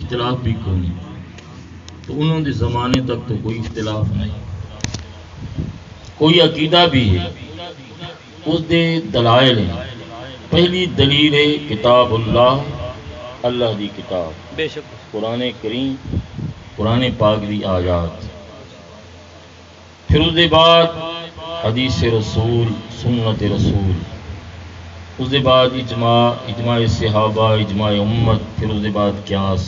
اختلاف بھی کوئی، تو انہوں نے زمانے تک تو کوئی اختلاف نہیں، کوئی عقیدہ بھی ہے اس دے دلائل ہیں۔ پہلی دلیل ہے کتاب اللہ دی کتاب، بے شک قرآن کریم، قرآن پاک دی آیات، پھر اس دے بعد حدیث رسول، سنت رسول، اس دے بعد اجماع صحابہ، اجماع امت، پھر اس دے بعد قیاس،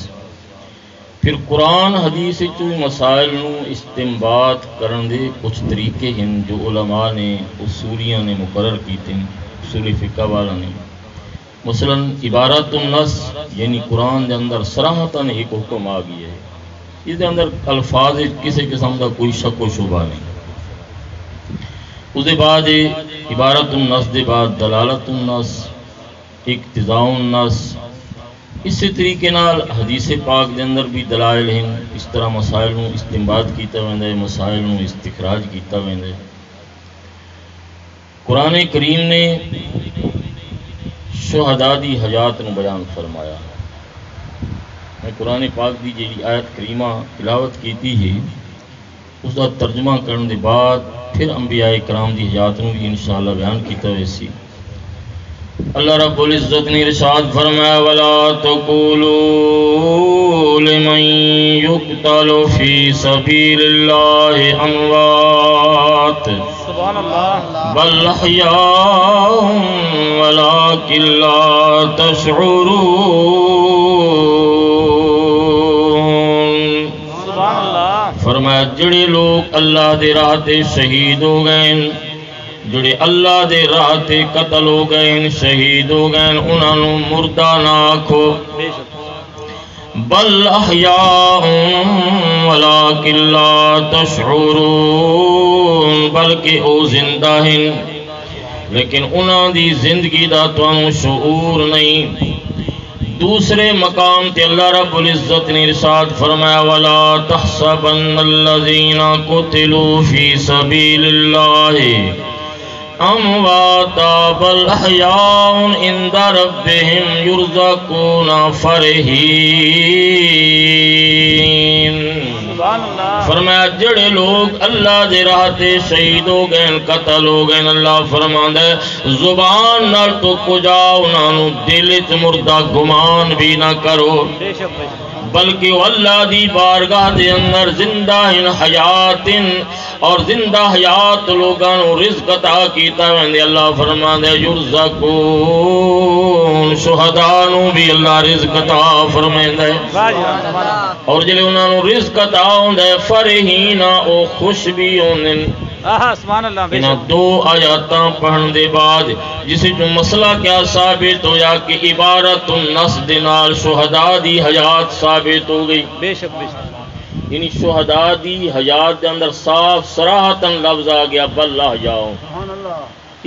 پھر قرآن حدیث چو مسائل نو استنباط کرن دے کچھ طریقے ہیں جو علماء نے، اصولیاں نے مقرر کیتے ہیں، اصول فقہ والا نے۔ مثلا عبارت النص یعنی قرآن دے اندر صراحتاً ایک حکم آ گیا ہے، اس دے اندر الفاظ کسی قسم کا کوئی شک و شبہ نہیں۔ اس دے بعد عبارت النص دے بعد دلالت النص، اقتضاء النص، اسی طریقے نال حدیث پاک دے اندر بھی دلائل ہیں، اس طرح مسائل نو استنباط کیتا ویندا ہے، مسائل نو استخراج کیتا ویندا ہے۔ قرآن کریم نے شہداء دی حیات نو بیان فرمایا۔ میں قرآن پاک دی جیڑی آیت کریمہ تلاوت کیتی ہے اس دا ترجمہ کرنے دے بعد پھر انبیاء کرام دی حیات نو بھی انشاءاللہ بیان کیتا ویسی۔ اللہ رب العزت نے ارشاد فرمایا وَلَا تَقُولُوا لِمَن يُقْتَلُ فِي سَبِيلِ اللَّهِ أَمْوَاتٌ سبحان اللہ بَلْ أَحْيَاءٌ وَلَٰكِن لَّا تَشْعُرُونَ۔ سبحان اللہ فرمایا جڑے لوگ اللہ دے راہ تے شہید ہو گئے، جڑے اللہ دے راہ تے قتل ہو گئے، شہید ہو گئے، انہاں نو مردہ نہ آکھو، بے شک بل احیاء ولکن لا تشعرون، بلکہ او زندہ ہیں لیکن انہاں دی زندگی دا تانوں شعور نہیں۔ دوسرے مقام تے اللہ رب العزت نے ارشاد فرمایا وَلَا تَحْسَبَنَّ الَّذِينَ قُتِلُوا فِي سَبِيلِ اللَّهِ امواتا بل احیاء عند ربهم یرزقون فرحین۔ سبحان اللہ فرمایا جڑے لوگ اللہ دے راہ تے شہید ہو گئے، قتل ہو گئے، اللہ فرماندا ہے زبان نال تو کجا انہاں نو دل وچ مردہ گمان بھی نہ کرو، بے شک بلکہ وہ اللہ دی بارگاہ دے اندر زندہ ان حیات اور زندہ حیات لوگاں نو رزق عطا کیتا ویندے۔ اللہ فرماندا ہے یرزقون، شہداء نو بھی اللہ رزق عطا فرماندا ہے، اور جلے انہاں نو رزق عطا ہوندا ہے فرحین، او خوش بھی ہوندے۔ سبحان اللہ بے انہاں شک دو آیاتاں پڑھن دے بعد جسے جو مسئلہ کیا ثابت ہویا کہ عبارت النص دے نال شہداء دی حیات ثابت ہو گئی، بے شک بے شک یعنی شہداء دی حیات دے اندر صاف صراحتاً لفظ آ گیا بل احیاء، سبحان اللہ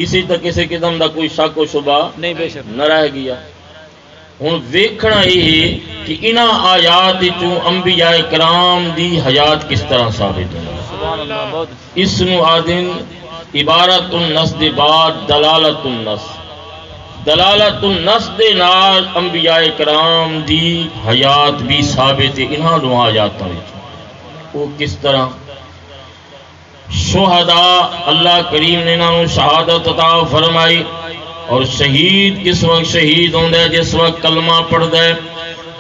اسی تک کسی قسم دا کوئی شک و شبہ نہیں بے شک نہ رہ گیا۔ ہن ویکھنا یہ کہ انہاں آیات چوں انبیاء کرام دی حیات کس طرح ثابت ہوئی۔ سبحان اللہ بہت اس نو آدن عبارت النص دے بعد دلالت النص، دلالت النص دے نال انبیاء کرام دی حیات بھی ثابت ہے انہاں دو آیاتاں وچ۔ وہ کس طرح؟ شہداء اللہ کریم نے انہاں نو شہادت عطا فرمائی، اور شہید کس وقت شہید ہوندا ہے؟ جس وقت کلمہ پڑھدا ہے،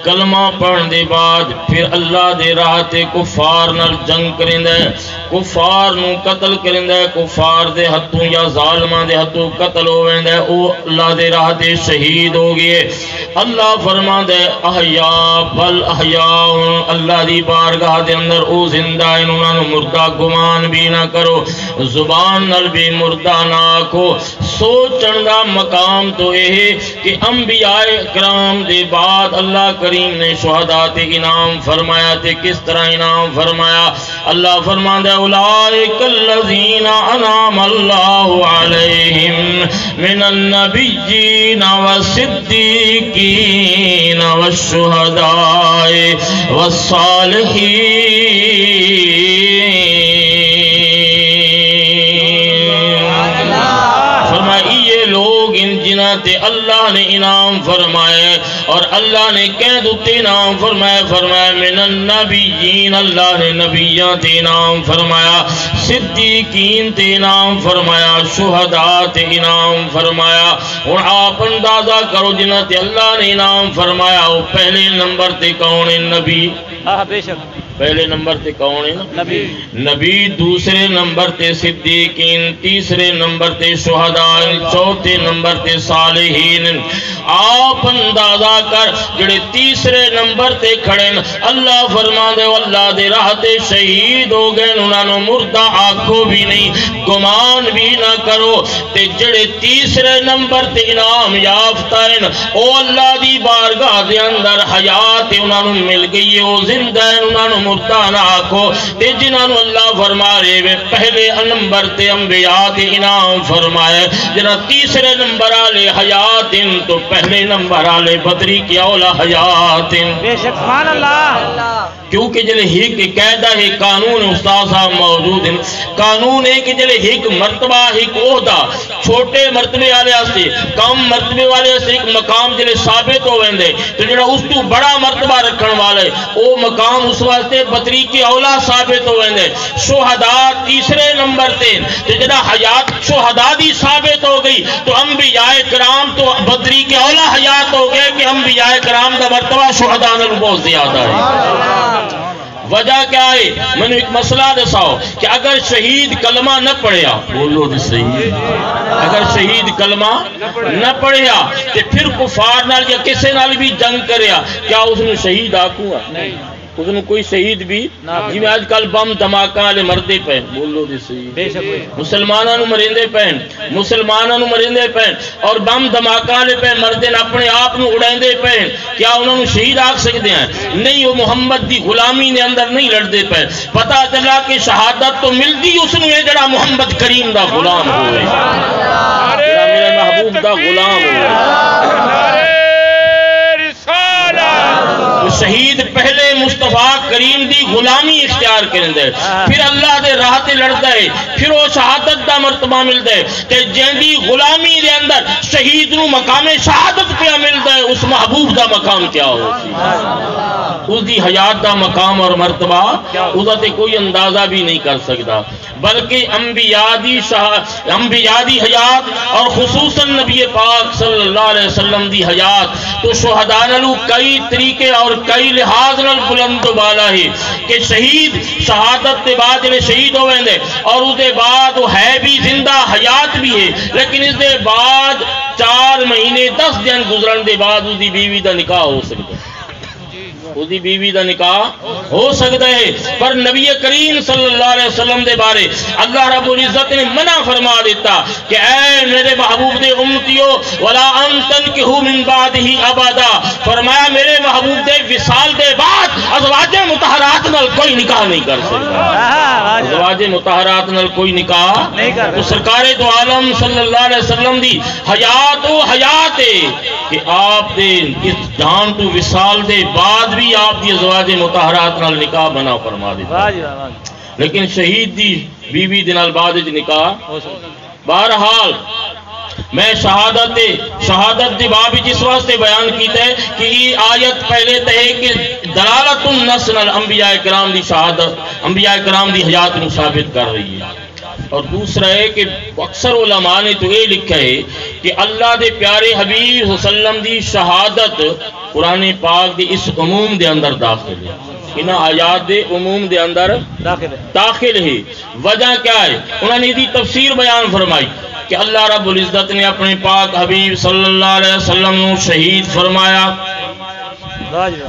کلمہ پڑھن دے بعد پھر اللہ دے راہ تے کفار نال جنگ کریندا ہے، کفار نو قتل کریندا ہے، کفار دے ہتھوں یا ظالماں دے ہتھوں قتل ہو ویندا ہے، او اللہ دے راہ تے شہید ہو گئے۔ اللہ فرماندا ہے احیاء بل احیاء، اللہ دی بارگاہ دے اندر او زندہ ہیں، انہاں نو مردہ گمان بھی نہ کرو، زبان نال بھی مردہ نہ آکھو۔ سوچن دا مقام تو یہ کہ انبیاء کرام دے بعد اللہ کریم نے شہداء تے انعام فرمایا، تے کس طرح انعام فرمایا؟ اللہ فرماندا ہے اولئک الذین انعم اللہ علیہم من النبیین والصدیقین والشہداء والصالحین۔ فرمایا یہ لوگ ان جنہاں جنہاں تے اللہ نے انعام فرمائے اور اللہ نے کہہ تے انعام فرمایا من النبیین اللہ نے نبیاں تے انعام فرمایا صدیقین تے انعام فرمایا شہداء تے انعام فرمایا اور آپ اندازہ کرو جنہاں تے اللہ نے انعام فرمایا وہ پہلے نمبر تے کون ہے نبی بے شک پہلے نمبر تے کون ہے نبی نبی دوسرے نمبر تے صدیقین تیسرے نمبر تے شہداء چوتھے نمبر تے صالحین آپ اندازہ کر جڑے تیسرے نمبر تے کھڑے اللہ فرما دے اللہ دے راہ تے شہید ہو گئے انہاں نو مردہ آکھو بھی نہیں گمان بھی نہ کرو تے جڑے تیسرے نمبر تے انعام یافتہ ہیں او اللہ دی بارگاہ دے اندر حیات انہاں نو مل گئی ہے او زندہ ہیں انہاں نو مردہ نہ آکھو تے جنہاں نو اللہ فرما رہے وے پہلے نمبر تے انبیاء تے انعام فرمائے جنہاں تیسرے نمبر آلے حیات تو پہلے نمبر آلے بدری کی اولا حیات بے شک سبحان اللہ کیونکہ جلے ہیک قیدہ ہے قانون استاد صاحب موجود ہیں قانون ہے کہ جلے ہیک مرتبہ ہیک عہدہ چھوٹے مرتبے والے سے کم مرتبے والے سے ایک مقام جلے ثابت ہو ویندے تو جڑا اس تو بڑا مرتبہ رکھن والے او مقام اس واسطے بدری کی اولا ثابت ہو ویندے شہداء تیسرے نمبر تے تو جڑا حیات شہداء دی ثابت ہو گئی تو انبیاء کرام تو بدری کے اولا حیات ہو گئے کہ انبیاء کرام دا مرتبہ شہداء نے بہت زیادہ ہے وجہ کیا ہے میں نے ایک مسئلہ دساؤ کہ اگر شہید کلمہ نہ پڑھیا بولو دی صحیح اگر شہید کلمہ نہ پڑھیا کہ پھر کفار نال یا کسے نال بھی جنگ کریا کیا اس نے شہید آکوں گا اس نے کوئی شہید بھی جی میں آج کل بم دھماکہ والے مردے پہن بولو دی صحیح مسلمانوں مرندے پہن مسلمانوں مرندے پہن اور بم دھماکہ والے پہن مردے اپنے آپ نو اڑائندے پہن کیا انہوں نے شہید آکھ سکتے ہیں نہیں وہ محمد دی غلامی نے اندر نہیں لڑدے پہن پتہ چلا کہ شہادت تو ملتی اس نے ہے جڑا محمد کریم دا غلام ہوئے جڑا میرے محبوب دا غلام ہوئے شہید پہلے مصطفیٰ کریم دی غلامی اختیار کریں دے پھر اللہ دے راہ تے لڑتا ہے پھر وہ شہادت دا مرتبہ ملتا ہے کہ جن دی غلامی دے اندر شہید نو مقام شہادت پہ ملتا ہے اس محبوب دا مقام کیا ہوتی اس دی حیات دا مقام اور مرتبہ اس تے کوئی اندازہ بھی نہیں کر سکتا بلکہ انبیاء دی حیات اور خصوصاً نبی پاک صلی اللہ علیہ وسلم دی حیات تو شہداء نالو کئی طریقے اور کئی لحاظ نال بلند بالا ہے کہ شہید شہادت کے بعد جلے شہید ہوئے دے اور اس دے بعد وہ ہے بھی زندہ حیات بھی ہے لیکن اس دے بعد 4 مہینے 10 دن گزرن دے بعد اس دی بیوی دا نکاح ہو سکتا ہے اس دی بیوی دا نکاح ہو سکتا ہے پر نبی کریم صلی اللہ علیہ وسلم دے بارے اللہ رب العزت نے منع فرما دیتا کہ اے میرے محبوب دے امتیو ولا ان تنکحوا من بعدہ ابدا فرمایا میرے محبوب دے وصال دے بعد ازواج مطہرات نال کوئی نکاح نہیں کر سکتا ازواج مطہرات نال کوئی نکاح تو سرکار دو عالم صلی اللہ علیہ وسلم دی حیات و حیات ہے کہ آپ دے اس جان تو وصال دے بعد بھی آپ دی ازواج مطہرات نال نکاح بنا فرما دیتا لیکن شہید دی بیوی دے نال بعد نکاح بہرحال میں شہادت دی باب جس واسطے بیان کیتا ہے کہ یہ آیت پہلے تے ہے کہ دلالت النص نال انبیاء کرام دی شہادت انبیاء کرام دی حیات نو ثابت کر رہی ہے اور دوسرا ہے کہ اکثر علماء نے تو یہ لکھا ہے کہ اللہ دے پیارے حبیب صلی اللہ علیہ وسلم دی شہادت قرآن پاک دی اس عموم دے اندر داخل ہے انہاں آیات دے عموم دے اندر داخل ہے وجہ کیا ہے انہوں نے دی تفسیر بیان فرمائی کہ اللہ رب العزت نے اپنے پاک حبیب صلی اللہ علیہ وسلم نو شہید فرمایا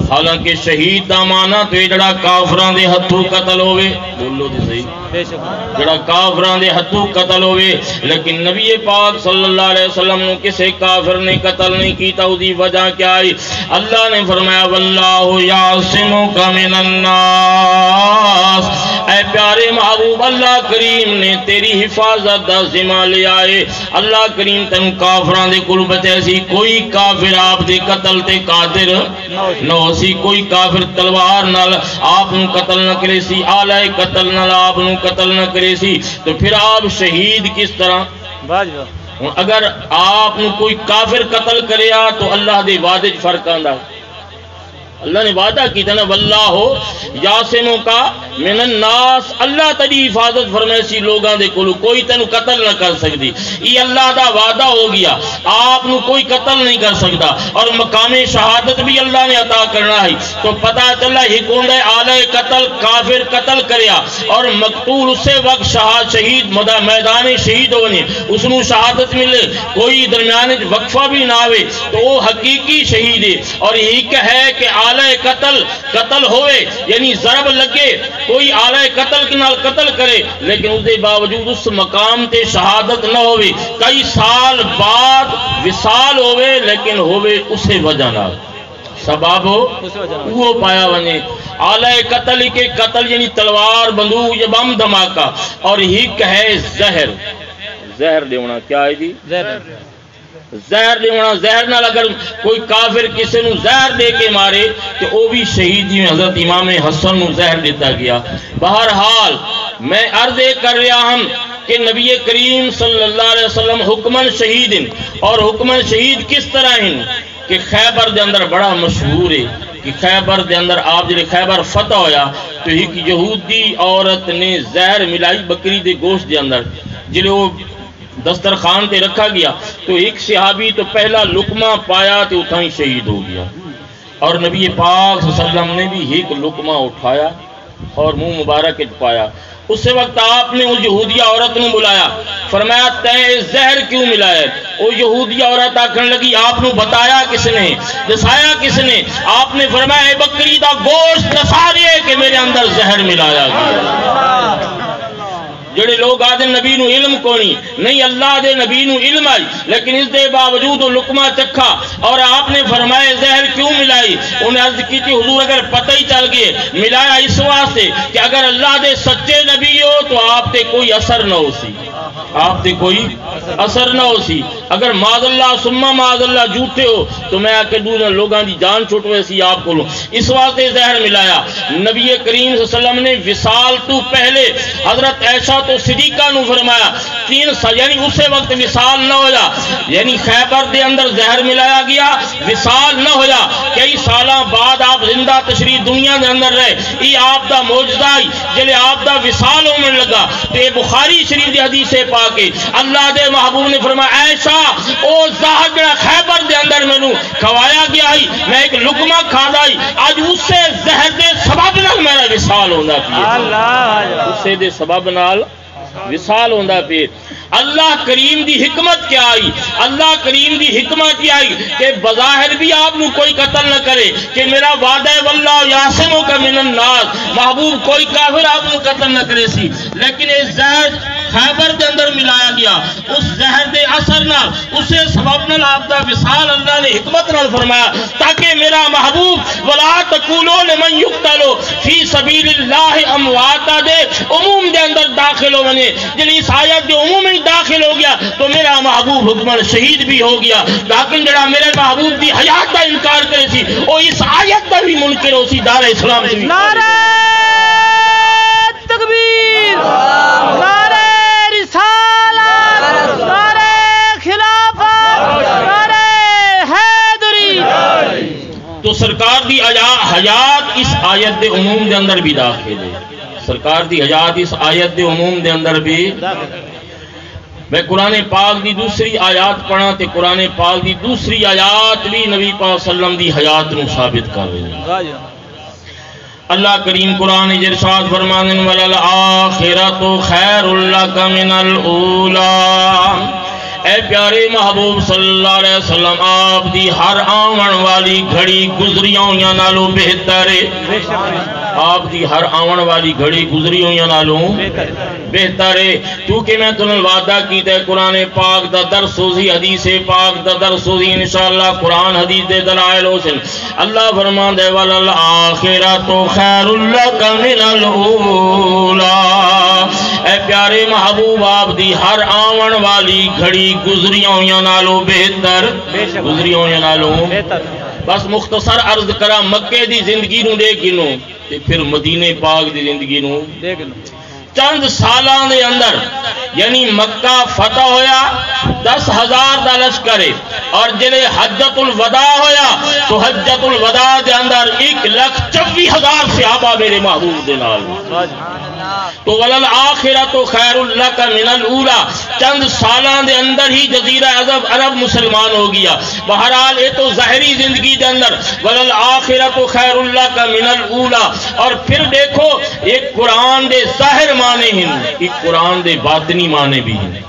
حالانکہ شہید دا معنی تو جڑا کافراں دے ہتھوں قتل ہوئے بولو دی صحیح جڑا کافراں دے ہتھوں قتل ہوئے لیکن نبی پاک صلی اللہ علیہ وسلم نے کسے کافر نے قتل نہیں کیتا اس دی وجہ کیا ہے اللہ نے فرمایا واللہ یعصمک من الناس اے پیارے محبوب اللہ کریم نے تیری حفاظت دا ذمہ لیا ہے اللہ کریم تن کافراں دے کول بچے سی کوئی کافر آپ دے قتل تے قادر نہ ہو سی کوئی کافر تلوار نال آپ نو قتل نہ کرے سی آلہ قتل نال آپ نو قتل نہ کرے سی تو پھر آپ شہید کس طرح اگر آپ کوئی کافر قتل کریا تو اللہ دے وعدے فرق آندا اللہ نے وعدہ کی تھا نا واللہ یاسمو کا من الناس اللہ تیری حفاظت فرمائے سی لوگاں دے کولو کوئی تینو قتل نہ کر سکتی یہ اللہ دا وعدہ ہو گیا آپ نو کوئی قتل نہیں کر سکتا اور مقام شہادت بھی اللہ نے عطا کرنا ہے تو پتہ چلا ہی کون ہے آلہ قتل کافر قتل کریا اور مقتول اسے وقت شہید میدان شہید ہونے اس نو شہادت ملے کوئی درمیان وقفہ بھی نہ آوے تو وہ حقیقی شہید ہے اور یہی کہ ہے کہ آلہ قتل ہوئے یعنی ضرب لگے کوئی آلہ قتل کے نال قتل کرے لیکن اس دے باوجود اس مقام تے شہادت نہ ہوئے کئی سال بعد وصال ہوئے لیکن ہوئے اسے وجہ نال سباب ہو وہ پایا ونے آلہ قتل کے قتل یعنی تلوار بندوق یا بم دھماکہ اور ہی کہے زہر دیونا کیا ہے جی زہر دیونا زہر نال اگر کوئی کافر کسی نو زہر دے کے مارے تو وہ بھی شہید ہی حضرت امام حسن نو زہر دیتا گیا بہرحال میں عرض کر رہا ہوں کہ نبی کریم صلی اللہ علیہ وسلم حکمن شہید اور حکمن شہید کس طرح ہیں کہ خیبر دے اندر بڑا مشہور ہے کہ خیبر دے اندر آپ جلے خیبر فتح ہویا تو ایک یہودی عورت نے زہر ملائی بکری دے گوشت دے اندر جلے وہ دسترخوان تے رکھا گیا تو ایک صحابی تو پہلا لقمہ پایا تو اتھا ہی شہید ہو گیا اور نبی پاک صلی اللہ علیہ وسلم نے بھی ایک لقمہ اٹھایا اور منہ مبارک پایا اس وقت آپ نے اس یہودی عورت نے بلایا فرمایا تے زہر کیوں ملایا وہ یہودی عورت آکھنے لگی آپ نے بتایا کس نے دسایا کس نے آپ نے فرمایا بکری دا گوشت دسا رہے کہ میرے اندر زہر ملایا گیا جڑے لوگ آدھے نبی نو علم کونی نہیں اللہ دے نبی نو علم آئی لیکن اس دے باوجود لقمہ چکھا اور آپ نے فرمائے زہر کیوں ملائی انہیں عرض کی تھی حضور اگر پتہ ہی چل گئے ملایا اس واسطے کہ اگر اللہ دے سچے نبی ہو تو آپ تے کوئی اثر نہ ہو سی آپ تے کوئی اثر نہ ہو سی اگر معاذ اللہ سمہ معاذ اللہ جھوٹے ہو تو میں آکے دوسرے لوگاں دی جان چھوٹوے سی آپ کو لوں اس واسطے زہر ملایا نبی کریم صلی اللہ علیہ وسلم نے وصال تو پہلے حضرت عائشہ تو صدیقہ نو فرمایا 3 سال یعنی اسے وقت وصال نہ ہویا یعنی خیبر دے اندر زہر ملایا گیا وصال نہ ہویا کئی سالاں بعد آپ زندہ تشریف دنیا دے اندر رہے یہ آپ دا معجزہ جلے آپ دا وصال ہونے لگا تو یہ بخاری شریف دی حدیث سے پاکے اللہ دے محبوب نے فرمایا عائشہ او زہر جڑا خیبر دے اندر مینوں کھوایا گیا ہی میں ایک لقمہ کھادا ہی آج اس سے زہر دے سبب نال میرا وصال ہوندا پیا اس سے دے سبب نال وصال ہوندا پیا اللہ کریم دی حکمت کیا آئی اللہ کریم دی حکمت کیا آئی کہ بظاہر بھی آپ نو کوئی قتل نہ کرے کہ میرا وعدہ ہے واللہ یاسمو کا من الناس محبوب کوئی کافر آپ نو قتل نہ کرے سی لیکن اس زہر خیبر دے اندر ملایا گیا اس زہر دے اثر نال اسے سبب نال آپ دا وصال اللہ نے حکمت نال فرمایا تاکہ میرا محبوب ولا تقولوا لمن يقتل فی سبیل اللہ امواتا دے عموم دے اندر داخل ہو بنے جن اس آیت دے عموم میں داخل ہو گیا تو میرا محبوب حکمر شہید بھی ہو گیا لیکن جڑا میرے محبوب دی حیات دا انکار کرے سی وہ اس آیت دا بھی منکر ہو سی دار اسلام سے نعرہ تکبیر نعرہ رسالت نعرہ خلافت نعرہ حیدری تو سرکار دی حیات اس آیت دے عموم دے اندر بھی داخل ہے سرکار دی حیات اس آیت دے عموم دے اندر بھی میں قرآن پاک دی دوسری آیات پڑھا تے قرآن پاک دی دوسری آیات بھی نبی پاک صلی اللہ علیہ وسلم دی حیات نو ثابت کر رہے ہیں اللہ کریم قرآن ارشاد فرمانے وَلَلْآخِرَةُ خَيْرٌ لَكَ مِنَ الْأُولَىٰ اے پیارے محبوب صلی اللہ علیہ وسلم آپ دی ہر آون والی گھڑی گزریوں یا نالوں بہتر ہے آپ دی ہر آون والی گھڑی گزریوں یا نالوں بہتر ہے کیونکہ میں تنہوں وعدہ کیتا ہے قرآن پاک دا در سوزی حدیث پاک دا در سوزی انشاءاللہ قرآن حدیث دے دلائل حسن اللہ فرمان دے وَلَلْآخِرَةُ خَيْرٌ لَكَ مِنَ الْأُولَىٰ اے پیارے محبوب آپ دی ہر آون والی گھڑی گزریوں یا نالوں بہتر گزریوں یا نالوں بس مختصر عرض کرا مکے دی زندگی نو دے گنو تے پھر مدینے پاک دی زندگی نو چند سالان دے اندر یعنی مکہ فتح ہویا 10,000 دا لشکر اور جلے حجت الوداع ہویا تو حجت الوداع دے اندر 1,24,000 صحابہ میرے محبوب دے نال تو وَلَلْآخِرَةُ خَيْرٌ لَكَ مِنَ الْأُولَى چند سالان دے اندر ہی جزیرہ عرب مسلمان ہو گیا بہرحال یہ تو ظاہری زندگی دے اندر وَلَلْآخِرَةُ خَيْرٌ لَكَ مِنَ الْأُولَى اور پھر دیکھو ایک قرآن دے ظاہر معنی ہیں ایک قرآن دے باطنی معنی بھی ہیں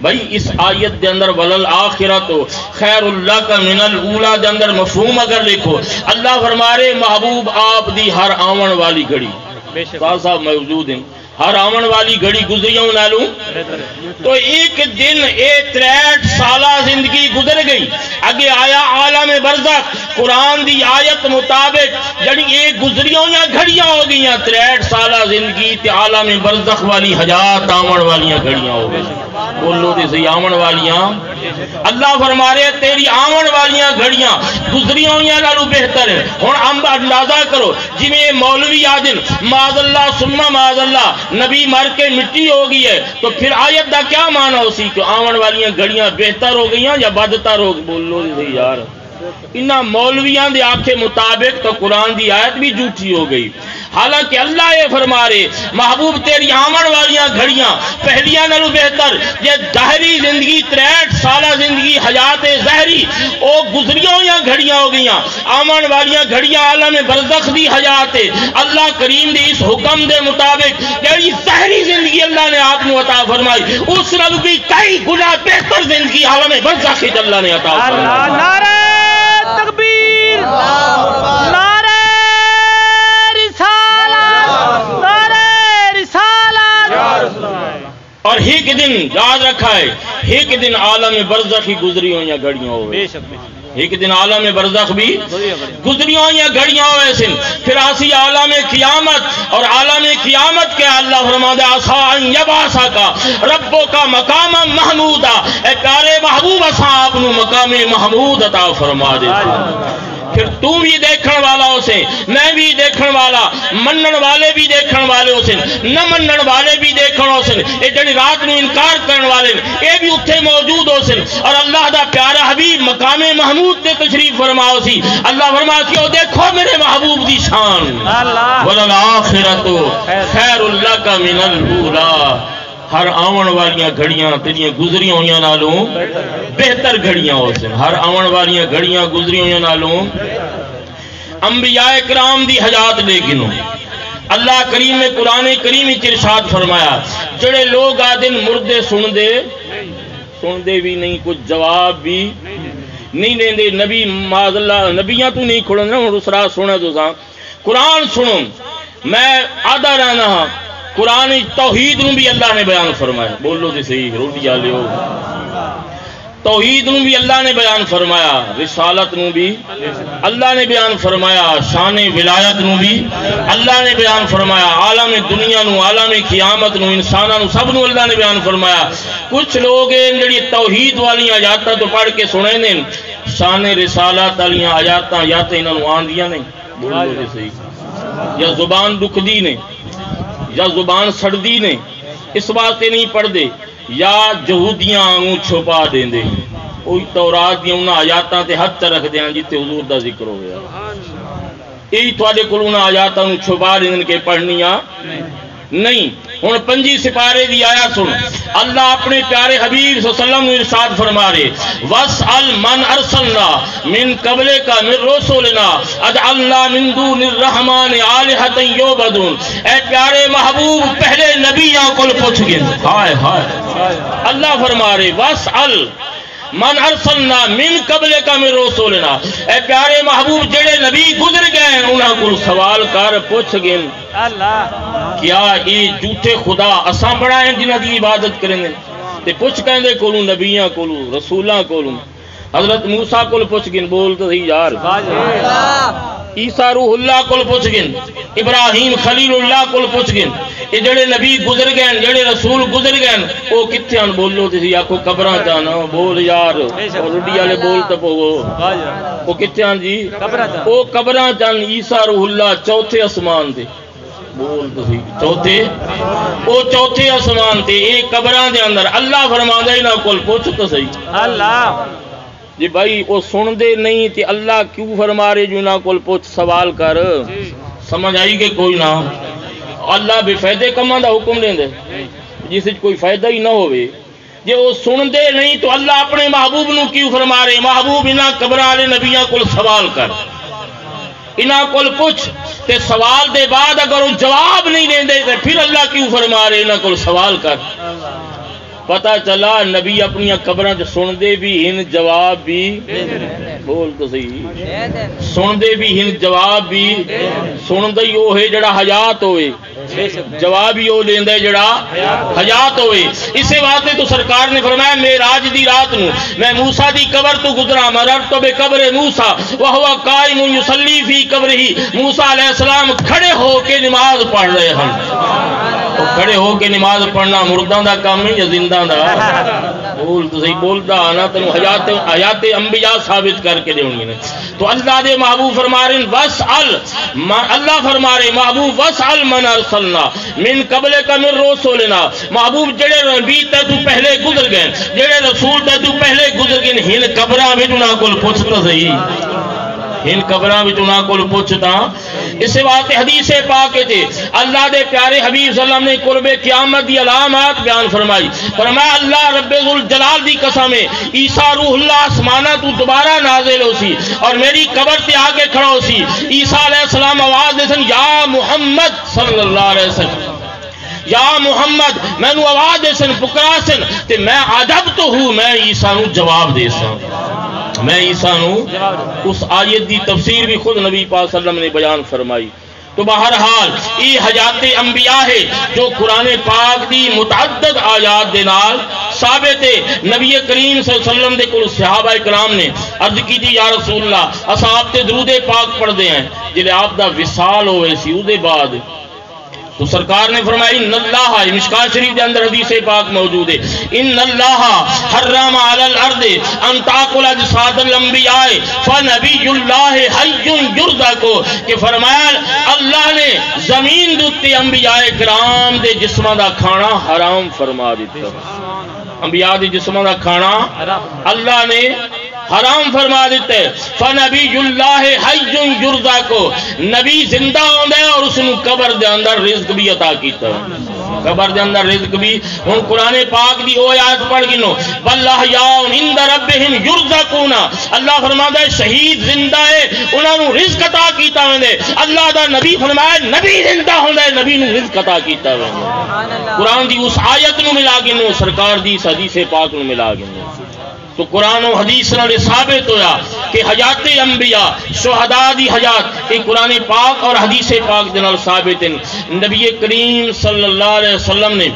بھائی اس آیت دے اندر وَلَلْآخِرَةُ خَيْرٌ لَكَ مِنَ الْأُولَى دے اندر مفہوم اگر لکھو اللہ فرمارے محبوب آپ دی ہر آمن والی گھڑی صاحب موجود ہیں ہر آمن والی گھڑی گزریوں نالوں تو ایک دن 63 سالہ زندگی گزر گئی اگے آیا عالم برزخ قرآن دی آیت مطابق جڑی ایک گزریوں یا گھڑیاں ہو گئی 63 سالہ زندگی تے عالم برزخ والی حیات آمن والیاں گھڑیاں ہو گئی بولو دے صحیح آمن والیاں اللہ فرما رہے تیری آمن والیاں گھڑیاں گزریوں یا نالوں بہتر ہے ہن ہم اندازہ کرو جی میں مولوی آدن معاذ اللہ سمہ معاذ اللہ نبی مر کے مٹی ہو گئی ہے تو پھر آیت دا کیا معنی ہو سی کہ آمن والیاں گھڑیاں بہتر ہو گئیاں یا بدتر ہو گئی بولو دے یار انہاں مولویاں دے آنکھیں مطابق تو قرآن دی آیت بھی جھوٹی ہو گئی حالانکہ اللہ یہ فرما رہے محبوب تیری آمن والیاں گھڑیاں پہلیاں نالوں بہتر یہ ظاہری زندگی 63 سالہ زندگی حیات ظاہری او گزریوں یا گھڑیاں ہو گئیاں آمن والیاں گھڑیاں عالم برزخ دی حیات اللہ کریم دی اس حکم دے مطابق تیری ظاہری زندگی اللہ نے آپ نے عطا فرمائی اس نالوں بھی کئی گنا بہتر زندگی عالم برزخ کی اللہ نے عطا فرمائی نعرہ تکبیر نعرہ رسالت نعرہ رسالت اور ایک دن یاد رکھا ہے ایک دن عالم برزخ ہی گزری ہوئی گھڑیاں ہوئے ایک دن عالم برزخ بھی گزری ہوئی گھڑیاں ہوئے سن پھر آسی عالم قیامت اور عالم قیامت کے اللہ فرما دے آسا ان یباسا کا ربوں کا مقام محمودہ اے پیارے محبوب آسا آپ نو مقام محمود عطا فرما دے پھر تو بھی دیکھن والا ہو سے میں بھی دیکھن والا منن والے بھی دیکھن والے ہو سے نہ منن والے بھی دیکھن ہو سے اے جڑی رات نو انکار کرن والے اے بھی اتھے موجود ہو سے اور اللہ دا پیارا حبیب مقام محمود تے تشریف فرماؤ سی اللہ فرما سی او دیکھو میرے محبوب دی شان وَلَلْآخِرَةُ خَيْرٌ لَكَ مِنَ الْأُولَى ہر آون والیاں گھڑیاں تیریاں گزری ہویاں نالوں بہتر گھڑیاں ہو سن ہر آون والیاں گھڑیاں گزری ہویاں نالوں انبیاء کرام دی حیات لے گنو اللہ کریم نے قرآن کریم ارشاد فرمایا جڑے لوگ آدن مردے سن دے بھی نہیں کچھ جواب بھی نہیں دیں دے نبی معاذ اللہ نبیاں تو نہیں کھڑن نا دوسرا سنے تو ساں قرآن سنوں میں آدھا رہنا ہاں قرآن توحید نو بھی اللہ نے بیان فرمایا بولو دے صحیح روٹی آلے ہو توحید نو بھی اللہ نے بیان فرمایا رسالت نو بھی اللہ نے بیان فرمایا شان ولایت نو بھی اللہ نے بیان فرمایا عالم دنیا نو عالم قیامت نو انسانہ نو سب نو اللہ نے بیان فرمایا کچھ لوگ ہیں جڑی توحید والی آیاتاں تو پڑھ کے سنے نے شان رسالت والی آیاتاں یا تے انہاں نو آندیاں نہیں بولو دے صحیح یا زبان دکھ دی نے یا زبان سڑدی نے اس واسطے نہیں پڑھ دے یا یہودیاں آنگوں چھپا دیں دے اوہی تورات دیاں انہاں آیاتاں تے حد رکھ دیاں جتے حضور دا ذکر ہو گیا یہی تھوڑے کل انہاں آیاتاں چھپا دیں کے پڑھنیاں نہیں ہن پنجی سپارے دی آیا سن اللہ اپنے پیارے حبیب صلی اللہ علیہ وسلم ارشاد فرما رہے وَاسْأَلْ مَنْ أَرْسَلْنَا مِنْ قَبْلِكَ مِنْ رُسُلِنَا اجعلنا من دون الرحمن آلہۃ یعبدون اے پیارے محبوب پہلے نبیاں کو پوچھ گئے ہائے ہائے اللہ فرما رہے وَاسْأَلْ من ارسلنا من قبلک من رسولنا اے پیارے محبوب جڑے نبی گزر گئے انہاں کو سوال کر پوچھ گئے کیا یہ جھوٹے خدا اساں بنائے جنہاں دی عبادت کریں تے پوچھ کہندے کولوں نبیاں کولوں رسولاں کولوں حضرت موسیٰ کول پوچھ گئے بول تو صحیح یار عیسیٰ روح اللہ کول پوچھ گئے ابراہیم خلیل اللہ کول پوچھ گئے یہ جڑے نبی گزر گئے جڑے رسول گزر گئے وہ کتنے ہیں بولو تسی آکھو قبراں جانا بول یار رڈی والے بول تو پو وہ کتنے ہیں جی وہ قبراں جان عیسیٰ روح اللہ چوتھے اسمان دے بول تو سی چوتھے او چوتھے آسمان تے اے قبراں دے اندر اللہ فرماندا انہاں کول پوچھ تو صحیح اللہ جی بھائی وہ سن دے نہیں تے اللہ کیوں فرما رہے جو انہاں کول پوچھ سوال کر سمجھ آئی کہ کوئی نہ اللہ بے فائدے کماں دا حکم دیندے جس وچ کوئی فائدہ ہی نہ ہوئے جے وہ سن دے نہیں تو اللہ اپنے محبوب نو کیوں فرما رہے محبوب انہاں قبراں والے نبیاں کول سوال کر انہاں کول پوچھ تے سوال دے بعد اگر وہ جواب نہیں دیندے تے پھر اللہ کیوں فرما رہے انہاں کول سوال کر پتہ چلا نبی اپنی قبراں چ سن دے بھی ہن جواب بھی بول تو صحیح سن دے بھی ہن جواب بھی سن دے او ہے جڑا حیات ہوئے جواب ہی وہ دیندا جڑا حیات ہوئے اسی واسطے تو سرکار نے فرمایا معراج دی رات نو میں موسیٰ دی قبر تو گزرا مررت بقبر موسیٰ وہو قائم یصلی فی قبرہ موسیٰ علیہ السلام کھڑے ہو کے نماز پڑھ رہے ہیں تو کھڑے ہو کے نماز پڑھنا مرداں دا کام ہے یا زندہ دا بول تو صحیح بولدا انا تینوں حیات انبیاء ثابت کر کے دیونگی نے تو اللہ دے محبوب فرما رہے وسأل اللہ فرما رہے محبوب وسأل من ارسلنا من قبل کا من رسولنا محبوب جڑے نبی تے تو پہلے گزر گئے جڑے رسول تے تو پہلے گزر گئے ہن قبراں وچ انہاں کول پوچھتا صحیح ہن قبراں وچ انہاں کول پوچھتا اس واسطے حدیث پاک تے اللہ دے پیارے حبیب صلی اللہ علیہ وسلم نے قرب قیامت دی علامات بیان فرمائی فرمایا اللہ رب ذوالجلال دی قسم ہے عیسیٰ روح اللہ آسمانہ تو دوبارہ نازل ہو سی اور میری قبر تے آگے کھڑا ہو سی عیسیٰ علیہ السلام آواز دے سن یا محمد صلی اللہ علیہ وسلم یا محمد میں نو آواز دے سن پکرا سن تے میں عجب تو ہوں میں عیسیٰ نو جواب دے سن میں عیسیٰ نو اس آیت دی تفسیر بھی خود نبی پاک صلی اللہ علیہ وسلم نے بیان فرمائی تو بہرحال یہ حیات انبیاء ہے جو قرآن پاک دی متعدد آیات دے نال ثابت ہے نبی کریم صلی اللہ علیہ وسلم دے کل صحابہ اکرام نے عرض کی تھی یا رسول اللہ اصحاب تے درود پاک پڑھ دے ہیں جلے آپ دا وصال ہوئے سی او دے بعد تو سرکار نے فرمایا ان اللہ مشکات شریف کے اندر حدیث پاک موجود ہے ان اللہ حرم علی الارض ان تاکل اجساد الانبیاء فنبی اللہ حی یرزق کہ فرمایا اللہ نے زمین دے انبیاء کرام دے جسماں دا کھانا حرام فرما دیتا انبیاء دے جسماں دا کھانا اللہ نے حرام فرما دیتے فنبی اللہ حی یرزق نبی زندہ ہوندے اور اس نے قبر دے اندر رزق بھی عطا کیتا قبر دے اندر رزق بھی ہن قرآن پاک دی او آیت پڑھ گنو والاحیاء عند ربہم یرزقون اللہ فرماتا ہے شہید زندہ ہے انہاں نو رزق عطا کیتا ہوندے اللہ دا نبی فرمایا نبی زندہ ہوندا ہے نبی نو رزق عطا کیتا ہوندے قرآن دی اس آیت نو ملا گنو سرکار دی اس حدیث پاک نو ملا گنو تو قرآن و حدیث نے ثابت ہویا کہ حیات انبیاء شہداء دی حیات یہ قرآن پاک اور حدیث پاک دنال ثابت ہیں نبی کریم صلی اللہ علیہ وسلم نے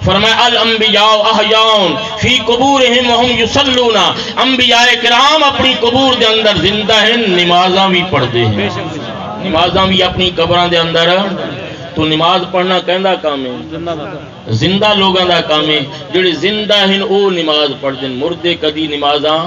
فرمایا الانبیاء احیاء فی قبورہم وہم یصلون انبیاء کرام اپنی قبور دے اندر زندہ ہیں نمازاں بھی پڑھتے ہیں نمازاں بھی اپنی قبراں دے اندر تو نماز پڑھنا کہندہ کام ہے زندہ لوگاں دا کام ہے جڑے زندہ ہیں او نماز پڑھ دیں مردے کدی نمازاں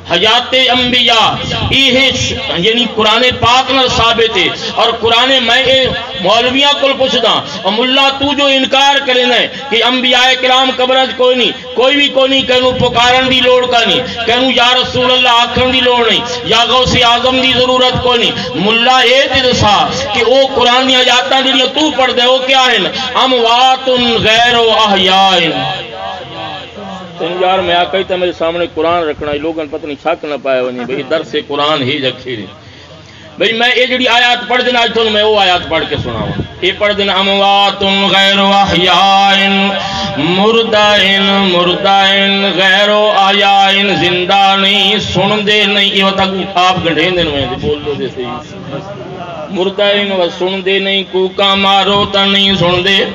حیات انبیاء یہ یعنی قرآن پاک نہ ثابت ہے اور قرآن میں مولویاں کو پوچھدا اور ملا تو جو انکار کرنا ہے کہ انبیاء کرام قبرہ کوئی نہیں کہنو پکارن دی لوڑ کا نہیں کہنو یا رسول اللہ آکھن دی لوڑ نہیں یا غوث اعظم دی ضرورت کوئی نہیں ملا اے تے دسا کہ او قرآن دی آیاتاں جڑیاں تو پڑھ دے او کیا ہیں اموات غیر احیاء یار میں آ کہتا میرے سامنے قرآن رکھنا ہے لوگوں پتہ نہیں شک نہ پائے ونی بھئی در سے قرآن ہی رکھے رہے بھئی میں یہ جڑی آیات پڑھ دینا آج تو میں وہ آیات پڑھ کے سناؤں یہ پڑھ دینا اموات غیر احیاء مردائن غیر احیاء زندہ نہیں سن دے نہیں یہ تک آپ گھنٹے دن میں بول دو دے صحیح مردائن و سن دے نہیں کوکا مارو تا نہیں سن دے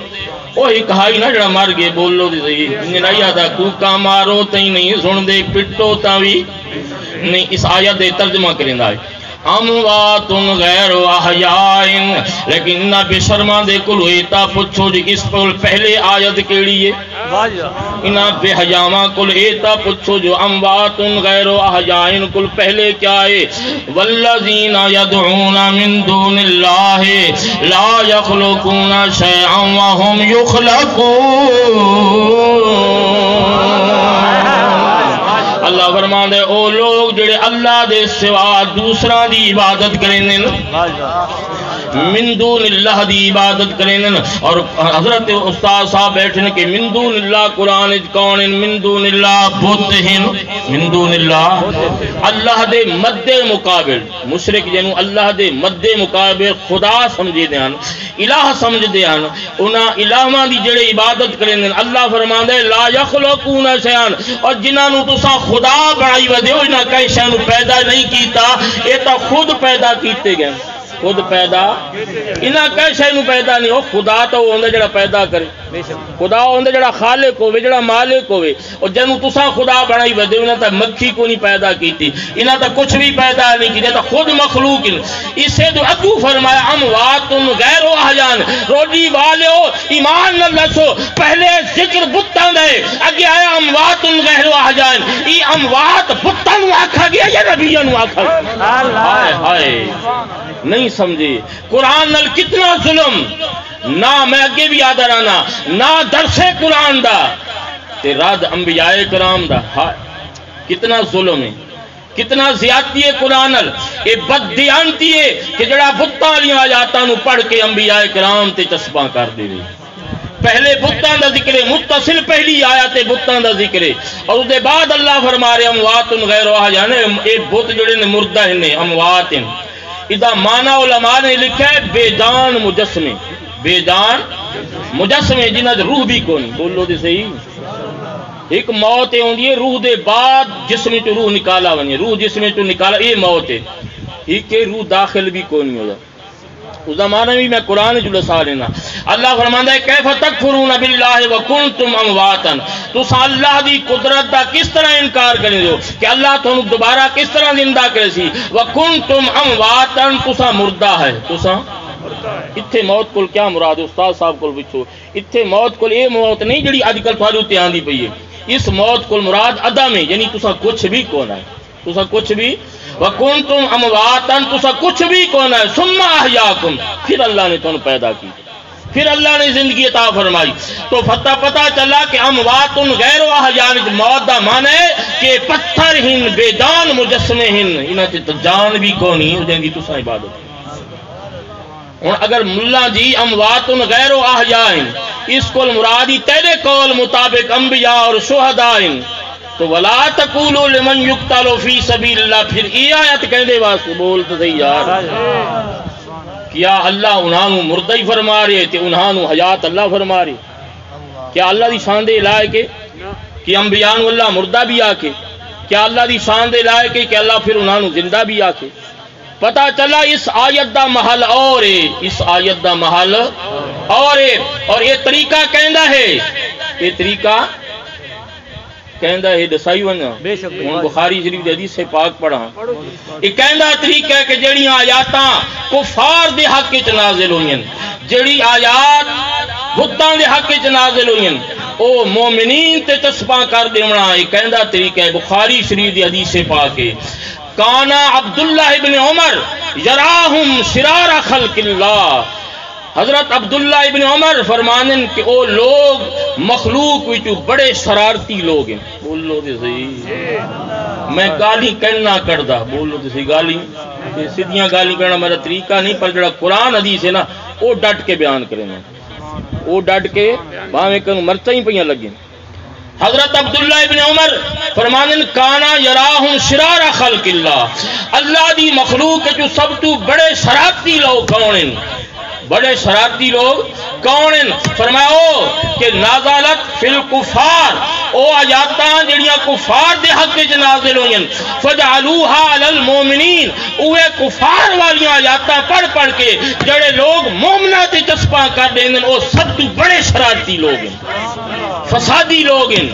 وہی کہائی نا جڑا مر گئے بول لو دی صحیح نہیں آتا کوکا مارو تھی نہیں سن دے پٹو تا بھی نہیں اس آیت دے ترجمہ کریں ہے اموات غیر احیاء لیکن نہ بے شرما دے کل ہوئیتا پچھو جی اس پر پہلے آیت کیڑی ہے انہاں بے حجامہ کل ایتا پچھو جو اموات غیر احیاء کل پہلے کیا ہے والذین یدعون من دون اللہ لا یخلقون شیئا وهم یخلقون اللہ فرمان دے او لوگ جڑے اللہ دے سوا دوسرا دی عبادت کریں من دون اللہ دی عبادت کریں اور حضرت استاد صاحب بیٹھنے کہ من دون اللہ قرآن کون من دون اللہ بت ہیں من دون اللہ اللہ دے مد مقابل مشرک جنوں اللہ دے مد مقابل خدا سمجھے دیان الہ سمجھ دیان انہاں الہاں دی جڑے عبادت کریں اللہ فرماندا ہے لا یخلقون شیئا اور جنہاں نو تساں خدا بنائی ودے ہو نہ کہیں شے نو پیدا نہیں کیتا اے تا خود پیدا کیتے گئے خود پیدا انہاں کہیں شے نو پیدا نہیں ہو خدا تو ہوندا جڑا پیدا کرے خدا ہوندا جڑا خالق ہوے جڑا مالک ہوے اور جنوں تساں خدا بنائی ودے انہاں تا مکھی کو نہیں پیدا کیتی انہاں تا کچھ بھی پیدا نہیں کیتا تا خود مخلوق ہیں اسے تو اگو فرمایا اموات غیر احیاء روڈی والیو ایمان نہ لسو پہلے ذکر بتاں دے اگے آیا اموات غیر احیاء ای اموات بتاں نو آکھا گیا یا نبیاں نو آکھا گیا ہائے ہائے نہیں سمجھے قرآن نال کتنا ظلم نہ میں اگے بھی یاد رہنا نہ درس قرآن دا تے رد انبیاء کرام دا کتنا ظلم ہے کتنا زیادتی ہے قرآن نال اے بددیانتی ہے کہ جڑا بتاں والی آیاتاں نو پڑھ کے انبیاء کرام تے چسپاں کر دے پہلے بتاں دا ذکر ہے متصل پہلی آیت بتاں دا ذکر ہے اور اس دے بعد اللہ فرما رہے اموات غیر احیاء اے بت جڑے نے مردہ ہیں اموات ہیں ادا معنی علماء نے لکھا ہے بے جان مجسمے بے جان مجسمے جنہاں دے روح بھی کون بولو دے صحیح ایک موت ہوندی ہے روح دے بعد جسم تو روح نکالا ونی روح جسم تو نکالا یہ موت ہے ایک روح داخل بھی کون نہیں ہوتا اس زمانے میں میں قرآن جو لسا لینا اللہ فرماندا ہے کیف تکفرون باللہ وکنتم امواتا تو اللہ دی قدرت دا کس طرح انکار کریں دو کہ اللہ تھانو دوبارہ کس طرح زندہ کرے سی وکنتم امواتا تسا مردہ ہے تسا اتھے موت کل کیا مراد استاد صاحب کل بچو اتھے موت کل اے موت نہیں جڑی اج کل تھوڑی تے آندی پئی ہے اس موت کل مراد عدم ہے یعنی تسا کچھ بھی کون ہے تسا کچھ بھی وَكُنْتُمْ أَمْوَاتًا تُسا کچھ بھی کون ہے ثُمَّ أَحْيَاكُمْ پھر اللہ نے تمہیں پیدا کی پھر اللہ نے زندگی عطا فرمائی تو پتہ چلا کہ اموات غیر احیاء موت دا معنی ہے کہ پتھر ہن بے جان مجسمے ہن انہاں تے جان بھی کونی جن دی تساں عبادت اور اگر ملا جی اموات غیر احیاء اس کو مرادی تیرے قول مطابق انبیاء اور شہداء تو ولا تقولوا لمن يقتل في سبيل اللہ پھر یہ آیت کہنے واسطے بول تو صحیح یار کیا اللہ انہاں نو مردہ ہی فرما رہے تے انہاں نو حیات اللہ فرما رہے کیا اللہ دی شان دے لائے کہ انبیاء نو اللہ مردہ بھی آکے کیا اللہ دی شان دے لائے کہ اللہ پھر انہاں نو زندہ بھی آکے پتہ چلا اس آیت دا محل اور ہے اس آیت دا محل اور ہے اور یہ طریقہ کہندا ہے یہ طریقہ کہندا ہے دسائی ونا ہن بخاری شریف دی حدیث سے پاک پڑھا یہ کہندا طریقہ ہے کہ جڑیاں آیاتاں کفار دے حق وچ نازل ہوئیں جڑی آیات بتاں دے حق وچ نازل ہوئیں او مومنین تے چسپاں کر دیونا یہ کہندا طریقہ ہے بخاری شریف دی حدیث سے پاک ہے کانا عبداللہ ابن عمر یراہم شرار خلق اللہ حضرت عبداللہ ابن عمر فرمانن کہ او لوگ مخلوق وچوں بڑے شرارتی لوگ ہیں بولو تے صحیح میں گالی کہنا کردا بولو تے صحیح گالی سیدھیاں گالی کرنا میرا طریقہ نہیں پر جڑا قرآن حدیث ہے نا او ڈٹ کے بیان کرنا او ڈٹ کے باویں کنوں مرچاں ہی پیاں لگیں حضرت عبداللہ ابن عمر فرمانن کانا یراہم شرار خلق اللہ اللہ دی مخلوق جو سب تو بڑے شرارتی لوگ کون ہیں بڑے شرارتی لوگ کون ہیں فرماؤ کہ نازلت فی الکفار او آیاتاں جڑیاں کفار دے حق وچ نازل ہوئیں فجعلوها علی المومنین اوے کفار والی آیاتاں پڑھ کے جڑے لوگ مومناں تے چسپاں کر دین او سب تو بڑے شرارتی لوگ ہیں فسادی لوگ ہیں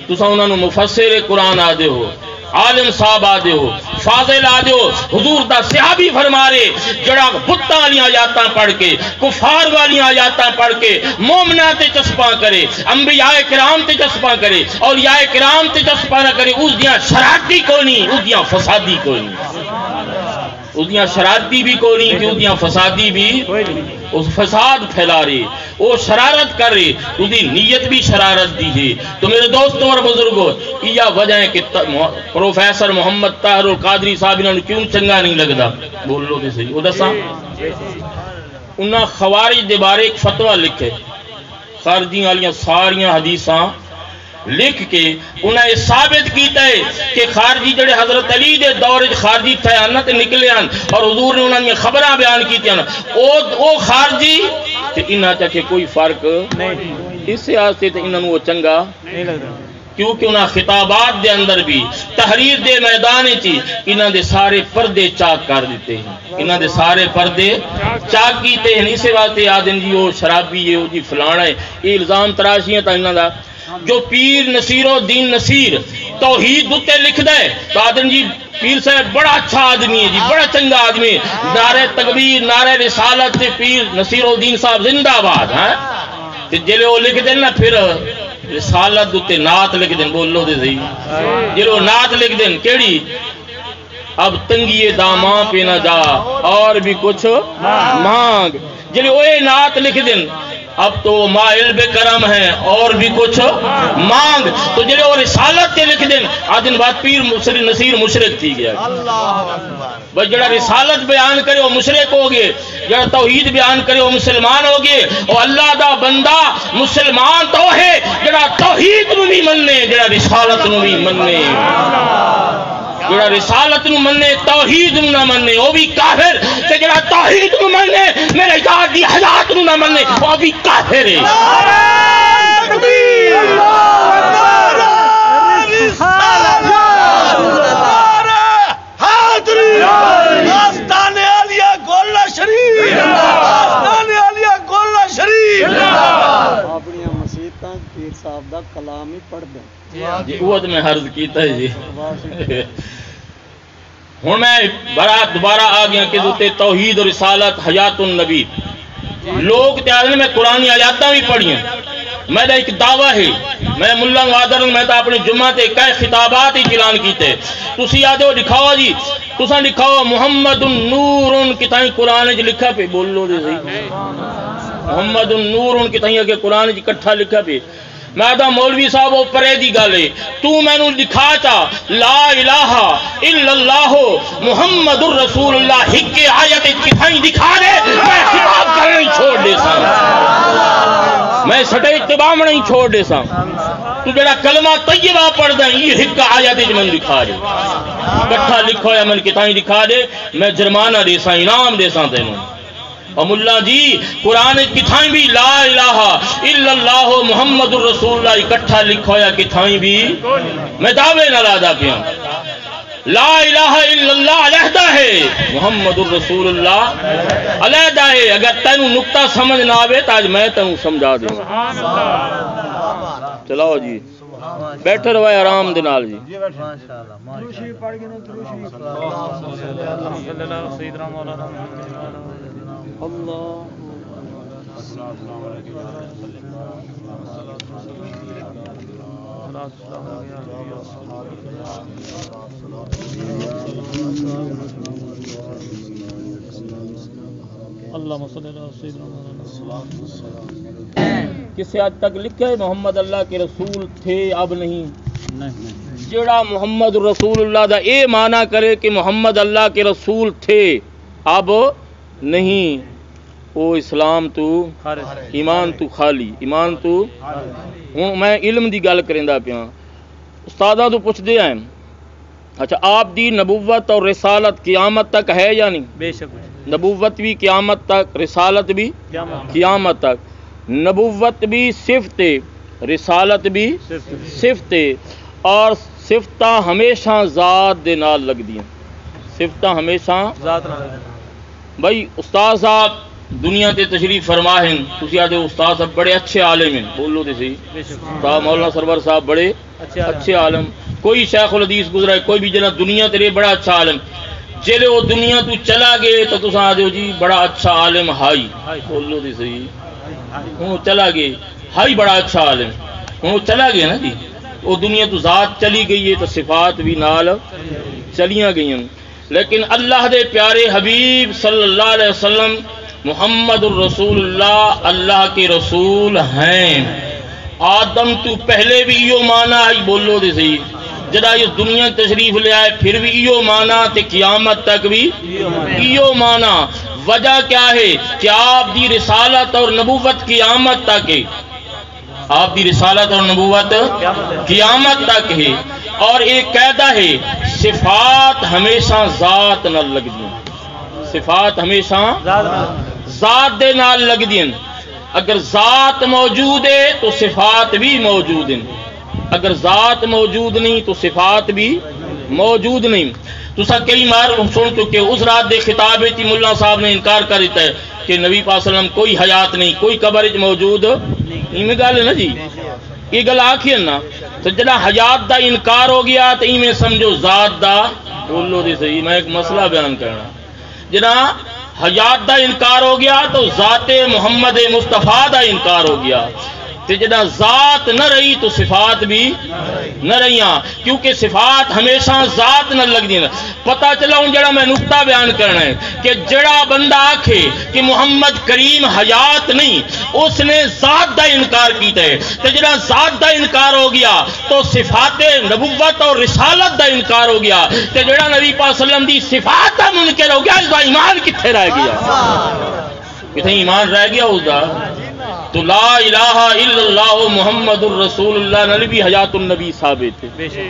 تساں انہاں نو مفسر قرآن آدے ہو عالم صاحب آدھے ہو فاضل آدھے ہو حضور دا صحابی فرما رہے جڑا بتاں والی آیاتاں پڑھ کے کفار والی آیاتاں پڑھ کے مومناں تے چسپاں کرے انبیاء کرام تے چسپاں کرے اولیاء کرام تے چسپاں نہ کرے اس دیاں شرارتی کوئی نہیں اس دیاں فسادی کوئی نہیں اس دیاں شرارتی بھی کوئی نہیں کہ اس دیاں فسادی بھی اس فساد پھیلا رہے وہ شرارت کر رہے اس دی نیت بھی شرارت دی ہے تو میرے دوستوں اور بزرگوں یہ وجہ ہے کہ پروفیسر محمد طاہر القادری صاحب انہوں نے کیوں چنگا نہیں لگتا بول لو تو صحیح وہ دساں انہاں خوارج دے بارے ایک فتویٰ لکھے خارجیاں والیاں ساریاں حدیثاں لکھ کے انہیں یہ ثابت کیتا ہے کہ خارجی جڑے حضرت علی دے دور خارجی تھے آنا تے نکلے آن اور حضور نے انہوں نے خبراں بیان کی تھی او خارجی تے انہاں چاہے کوئی فرق نہیں اس سے آستے تے انہوں نے وہ چنگا نہیں لگتا کیونکہ انہاں خطابات دے اندر بھی تحریر دے میدان چی انہاں دے سارے پردے چاک کر دیتے ہیں انہاں دے سارے پردے چاک کیتے ہیں اسے واسطے آدن جی وہ شرابی ہے وہ جی فلانا ہے یہ الزام تراشیاں تا انہاں دا جو پیر نصیر الدین نصیر توحید دے لکھ دے تو آدم جی پیر صاحب بڑا اچھا آدمی ہے جی بڑا چنگا آدمی ہے نعرہ تکبیر نعرہ رسالت سے پیر نصیر الدین صاحب زندہ آباد ہیں تو جلے وہ لکھ دیں نا پھر رسالت دے نعت لکھ دیں بول لو دے صحیح جلے وہ نعت لکھ دیں کیڑی اب تنگی داماں پہ نہ جا اور بھی کچھ مانگ جلے وہ نعت لکھ دیں اب تو مائل بے کرم ہے اور بھی کچھ مانگ تو جلے وہ رسالت کے لکھ دیں آدن بعد پیر نصیر مشرک تھی گیا بس جڑا رسالت بیان کرے وہ مشرک ہو گئے جڑا توحید بیان کرے وہ مسلمان ہو گئے اور اللہ دا بندہ مسلمان تو ہے جڑا توحید نو بھی مننے جڑا رسالت نو بھی مننے جڑا رسالت نو مننے توحید نو نہ مننے وہ بھی کافر تے جڑا توحید نو مننے میرے یاد دی حیات نو نہ مننے وہ بھی کافر ہے تکبیر اللہ حاضری آستانے عالیہ گولہ شریف آستانے عالیہ گولہ شریف اپنی مسیحتاں پیر صاحب دا کلام ہی پڑھ دیں جی وہ میں عرض کیتا ہے جی ہوں میں دوبارہ آ گیا کہ دوتے توحید اور رسالت حیات النبی لوگ تیار میں قرآن آیاتاں بھی پڑھی ہیں میرا ایک دعویٰ ہے میں ملا وادر میں تو اپنے جمعہ تے کئی خطابات ہی اعلان کیتے تسی آدھے ہو لکھاؤ جی تساں لکھاؤ محمد نور کتائیں قرآن چ لکھا پہ بول لو دے صحیح محمد نور کتائیں کہ قرآن چ کٹھا لکھا پہ میں دا مولوی صاحب وہ پرے دی گالے تو میں نو لکھا چا لا الہ الا اللہ محمد الرسول اللہ ہک آیت کتھائیں دکھا دے میں خطاب کرنا ہی چھوڑ دے سا میں سٹے اتباع میں نہیں چھوڑ دے سا تو جڑا کلمہ طیبہ پڑھ دیں یہ ہک آیت من دکھا دے کٹھا لکھو یا من کتھائیں دکھا دے میں جرمانہ دے سا انعام دے سا تینوں اور ملا جی قرآن کتھائیں بھی لا الہ الا اللہ محمد الرسول اللہ اکٹھا لکھو یا کتھائیں بھی میں دعوے نہ لادا پیا لا الہ الا اللہ علیحدہ ہے محمد الرسول اللہ علیحدہ ہے اگر تینوں نکتہ سمجھ نہ آوے تو آج میں تینوں سمجھا دوں چلاؤ جی بیٹھے روائے آرام دنال جی کسی حد تک لکھے محمد اللہ کے رسول تھے اب نہیں جڑا محمد رسول اللہ دا اے معنی کرے کہ محمد اللہ کے رسول تھے اب نہیں او اسلام تو ایمان تو خالی ایمان تو ہوں میں علم دی گل کریندا پیا استاداں تو پوچھ دے ہیں اچھا آپ دی نبوت اور رسالت قیامت تک ہے یا نہیں بے شک نبوت بھی قیامت تک رسالت بھی قیامت تک نبوت بھی صفت رسالت بھی صفت اور صفتاں ہمیشہ ذات دے نال لگدیاں صفتاں ہمیشہ ذات نال بھائی استاد صاحب دنیا تے تشریف فرما ہیں تسی آدھے استاد صاحب بڑے اچھے عالم ہیں بولو تے صحیح استاد مولانا سرور صاحب بڑے اچھے عالم کوئی شیخ الحدیث گزرا ہے کوئی بھی جنا دنیا تیرے بڑا اچھا عالم جیلے وہ دنیا تو چلا گئے تو تساں آ دیو جی بڑا اچھا عالم ہائی بولو دی صحیح ہوں چلا گئے ہائی بڑا اچھا عالم ہوں چلا گئے نا جی وہ دنیا تو ذات چلی گئی ہے تو صفات بھی نال چلیاں گئی ہیں لیکن اللہ دے پیارے حبیب صلی اللہ علیہ وسلم محمد الرسول اللہ اللہ کے رسول ہیں آدم تو پہلے بھی ایو مانا آئی بولو دے صحیح جدا اس دنیا تشریف لے آئے پھر بھی ایو مانا تے قیامت تک بھی ایو مانا وجہ کیا ہے کہ آپ دی رسالت اور نبوت قیامت تک ہے آپ دی رسالت اور نبوت قیامت تک ہے اور ایک قاعدہ ہے صفات ہمیشہ ذات نال لگ دیں صفات ہمیشہ ذات دے نال لگ دیں اگر ذات موجود ہے تو صفات بھی موجود ہیں اگر ذات موجود نہیں تو صفات بھی موجود نہیں تو سا کئی مار سن چکے اس رات دے خطاب تھی ملا صاحب نے انکار کر دیتا ہے کہ نبی پاک صلی اللہ علیہ وسلم کوئی حیات نہیں کوئی قبر موجود میں گل ہے نا جی یہ گل آخی ہے نا تو جڑا حیات دا انکار ہو گیا تو میں سمجھو ذات دا بولو دی صحیح میں ایک مسئلہ بیان کرنا جڑا حیات دا انکار ہو گیا تو ذات محمد مصطفیٰ دا انکار ہو گیا تے جڑا ذات نہ رہی تو صفات بھی نہ رہیاں کیونکہ صفات ہمیشہ ذات نہ لگ دی پتہ چلا ہوں جڑا میں نقطہ بیان کرنا ہے کہ جڑا بندہ آکھے کہ محمد کریم حیات نہیں اس نے ذات دا انکار کیتا ہے تے جڑا ذات دا انکار ہو گیا تو صفات نبوت اور رسالت دا انکار ہو گیا تے جڑا نبی پاک صلی اللہ علیہ وسلم دی صفات دا منکر ہو گیا اس دا ایمان کتھے رہ گیا کتھے ایمان رہ گیا اس دا تو لا الہ الا اللہ محمد الرسول اللہ نبی حیات النبی ثابت ہے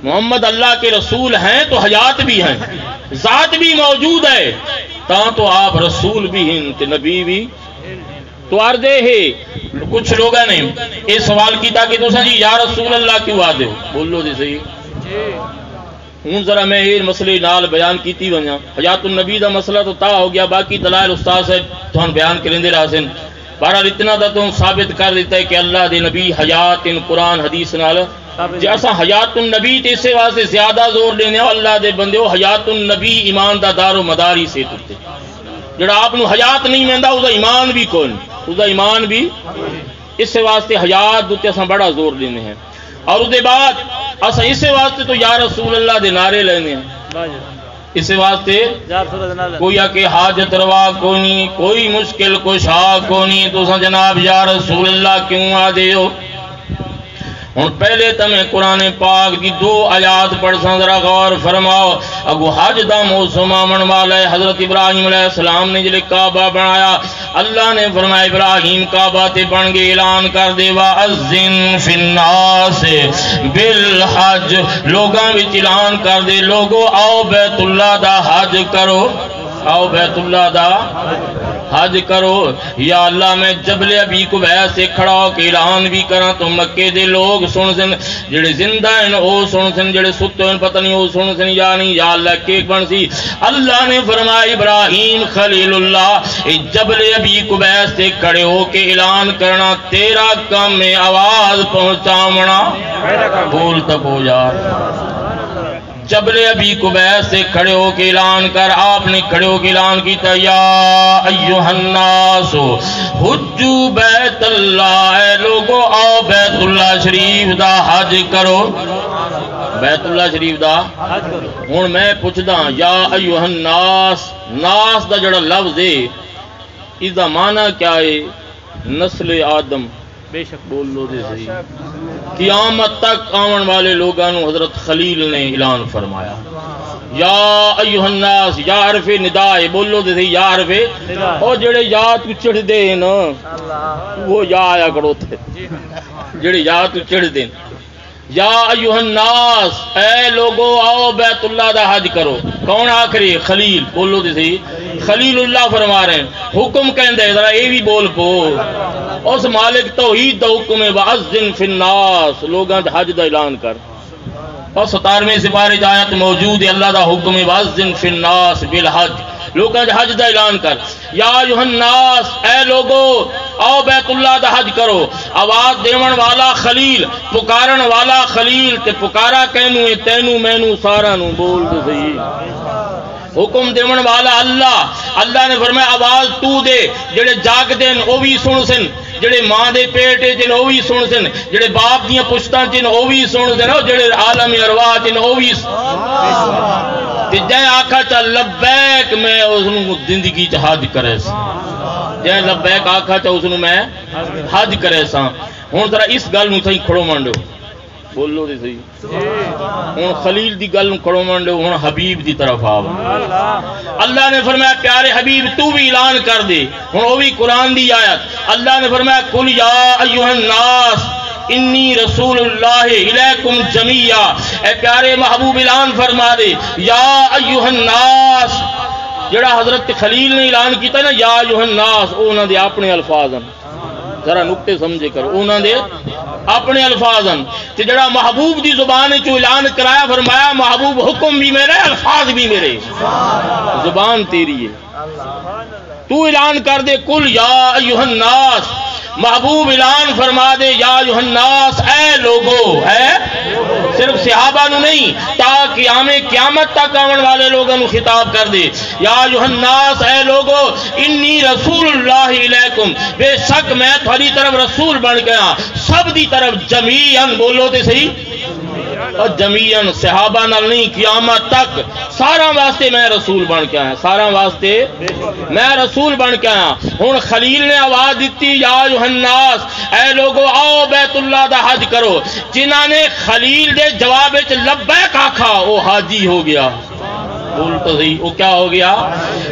محمد اللہ کے رسول ہیں تو حیات بھی ہیں ذات بھی موجود ہے تو آپ رسول بھی ہیں تو نبی بھی تو عرضے ہے کچھ لوگوں نے یہ سوال کیتا کہ تو جی یا رسول اللہ کیوں آ دے بولو جی صحیح ہوں ذرا میں یہ مسئلے نال بیان کیتی ونجا حیات النبی دا مسئلہ تو تا ہو گیا باقی دلائل استاد سے تھان بیان کرندے رہسن بہرحال اتنا دا تو ثابت کر دیتا ہے کہ اللہ دے نبی حیات ان قرآن حدیث نال جیسا حیات النبی تے اسے واسطے زیادہ زور دینے اللہ دے بندے ہو حیات النبی ایمان دا دار و مداری سے تتے جڑا آپ نو حیات نہیں میندا اس دا ایمان بھی کون اس دا ایمان بھی اس واسطے حیات دوتے اساں بڑا زور دینے ہیں اور اس دے بعد اساں اس واسطے تو یا رسول اللہ دے نعرے لینے ہیں اس واسطے کوئی کہ حاجت روا کونی کوئی مشکل کشا کونی تو جناب یا رسول اللہ کیوں آ دے ہو ہوں پہلے تمہیں قرآن پاک کی 2 آیات پڑھ سا ذرا غور فرماؤ اگو حج دا موسم آمن والا ہے حضرت ابراہیم علیہ السلام نے جلے کعبہ بنایا اللہ نے فرمایا ابراہیم کعبہ تے بن گئے اعلان کر دے وَأَذِّن فِي النَّاسِ بِالْحَجِّ لوگاں وچ اعلان کر دے لوگو آؤ بیت اللہ دا حج کرو آؤ بیت اللہ دا حج کرو یا اللہ میں جبل ابی قبیس سے کھڑا ہو کے اعلان بھی کراں تو مکے دے لوگ سن سن جڑے زندہ ہیں او سن سن جڑے ستے ہیں پتہ نہیں او سن سن یا نہیں یا اللہ کے بن سی اللہ نے فرمایا ابراہیم خلیل اللہ جبل ابی قبیس سے کھڑے ہو کے اعلان کرنا تیرا کام میں آواز پہنچاونا بول تب ہو یار جبل ابی قبیس سے کھڑے ہو کے اعلان کر آپ نے کھڑے ہو کے اعلان کیتا یا ایوہ الناس حجو بیت اللہ اے لوگو آؤ بیت اللہ شریف دا حج کرو بیت اللہ شریف دا ہوں میں پوچھدا یا ایوہ الناس ناس دا جڑا لفظ ہے اس دا معنی کیا ہے نسل آدم بے شک بول لو دے صحیح قیامت تک آمن والے لوگاں حضرت خلیل نے اعلان فرمایا یا ایوہ الناس یا حرف ندائے بولو دے صحیح یا حرف او جڑے یا تو چڑھ دے نا وہ یا آیا کرو تھے جڑے یا تو چڑھ دے یا ایوہ الناس اے لوگو آؤ بیت اللہ دا حج کرو کون آخری خلیل بولو دے صحیح خلیل اللہ فرما رہے ہیں حکم کہندے ذرا اے بھی بول پو اس مالک توحید دا حکم ہے وَأَذِّن فِي النَّاسِ لوگاں دا حج دا اعلان کر اور 17ویں سپارے کی آیت موجود ہے اللہ دا حکم ہے وَأَذِّن فِي النَّاسِ بِالْحَجِّ لوگاں دا حج دا اعلان کر یا ایھا الناس اے لوگو آؤ بیت اللہ دا حج کرو. آواز دیون والا خلیل، پکارن والا خلیل، تے پکارا کینو ہے تینو مینو سارا نو. بول تو صحیح. حکم دیون والا اللہ. اللہ نے فرمایا آواز تو دے، جڑے جاگ دین او بھی سن سن، جڑے ماں دے پیٹے چن او بھی سن سن، جڑے باپ دیاں پشتاں چن او بھی سن سن، جڑے عالم ارواح چن او بھی تے جے آکھا چا لبیک میں اس نو زندگی چ حج کرے سا. جے لبیک آکھا چا اس نو میں حج کرے سا. ہن ذرا اس گل نو تھئی کھڑو منڈو. بولو تے صحیح. ہن خلیل دی گل نو کھڑو منڈو. ہن حبیب دی طرف آو. اللہ نے فرمایا پیارے حبیب تو بھی اعلان کر دے. ہن او بھی قرآن دی آیت. اللہ نے فرمایا قل یا ایھا الناس انی رسول اللہ الیکم جمیعا. اے پیارے محبوب اعلان فرما دے یا ایھا الناس. جڑا حضرت خلیل نے اعلان کیتا نا یا ایھا الناس، او انہاں دے اپنے الفاظ ہیں. ذرا نقطے سمجھے کرو، انہاں دے اپنے الفاظ ہیں. تے جڑا محبوب دی زبان چ اعلان کرایا فرمایا محبوب حکم بھی میرے، الفاظ بھی میرے، زبان تیری ہے. تو اعلان کر دے قل یا ایھا الناس. محبوب اعلان فرما دے یا ایھا الناس، اے لوگو. ہے صرف صحابہ نو نہیں، تا قیامت تک آون والے لوگوں نو خطاب کر دے یا ایھا الناس، اے لوگو انی رسول اللہ الیکم. بے شک میں تھوڑی طرف رسول بن گیا سب دی طرف جمیعاً. بولو تے صحیح. اور جمیعاً صحابہ نال نہیں، قیامت تک سارا واسطے میں رسول بن کے آیا. سارا واسطے میں رسول بن کے آیا. ہن خلیل نے آواز دیتی یا ایھا الناس، اے لوگو آؤ بیت اللہ دا حج کرو. جنہاں نے خلیل دے جواب وچ لبیک آکھا وہ حاجی ہو گیا. بول تو صحیح. وہ کیا ہو گیا؟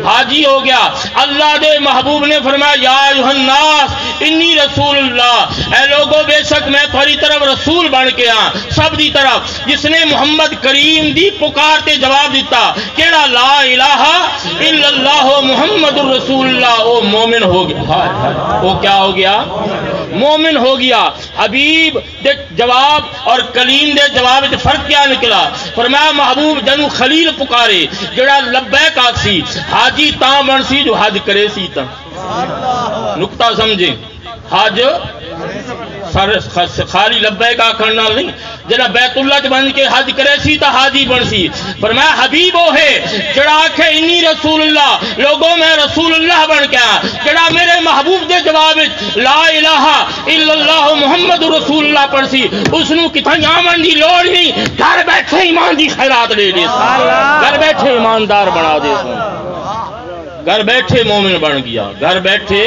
حاجی ہو گیا. اللہ دے محبوب نے فرمایا یا ایھا الناس انی رسول اللہ. اے لوگو بے شک میں تھوڑی طرف رسول بن کے آ سب دی طرف. جس نے محمد کریم دی پکار تے جواب دیتا کیڑا لا الہ الا اللہ محمد الرسول اللہ، وہ مومن ہو گیا. وہ کیا ہو گیا؟ مومن ہو گیا. حبیب دے جواب اور کلیم دے جواب وچ فرق کیا نکلا؟ فرمایا محبوب جنوں خلیل پکارے جڑا لبیک آکسی حاجی تاں بن سی جو حج کرے سی. تاں نقطہ سمجھیں. حج خالی لبیک آکھن نال نہیں، جڑا بیت اللہ چ بن کے حج کرے سی تا حاجی بن سی. فرمایا حبیب وہ ہے جڑا آکھے انی رسول اللہ، لوگوں میں رسول اللہ بن کے آ. جڑا میرے محبوب دے جواب لا الہ الا اللہ محمد رسول اللہ پڑھ سی، اس نو کتھاں آمن دی لوڑ نہیں. گھر بیٹھے ایمان دی خیرات دے دے، گھر بیٹھے ایماندار بنا دے، گھر بیٹھے مومن بن گیا. گھر بیٹھے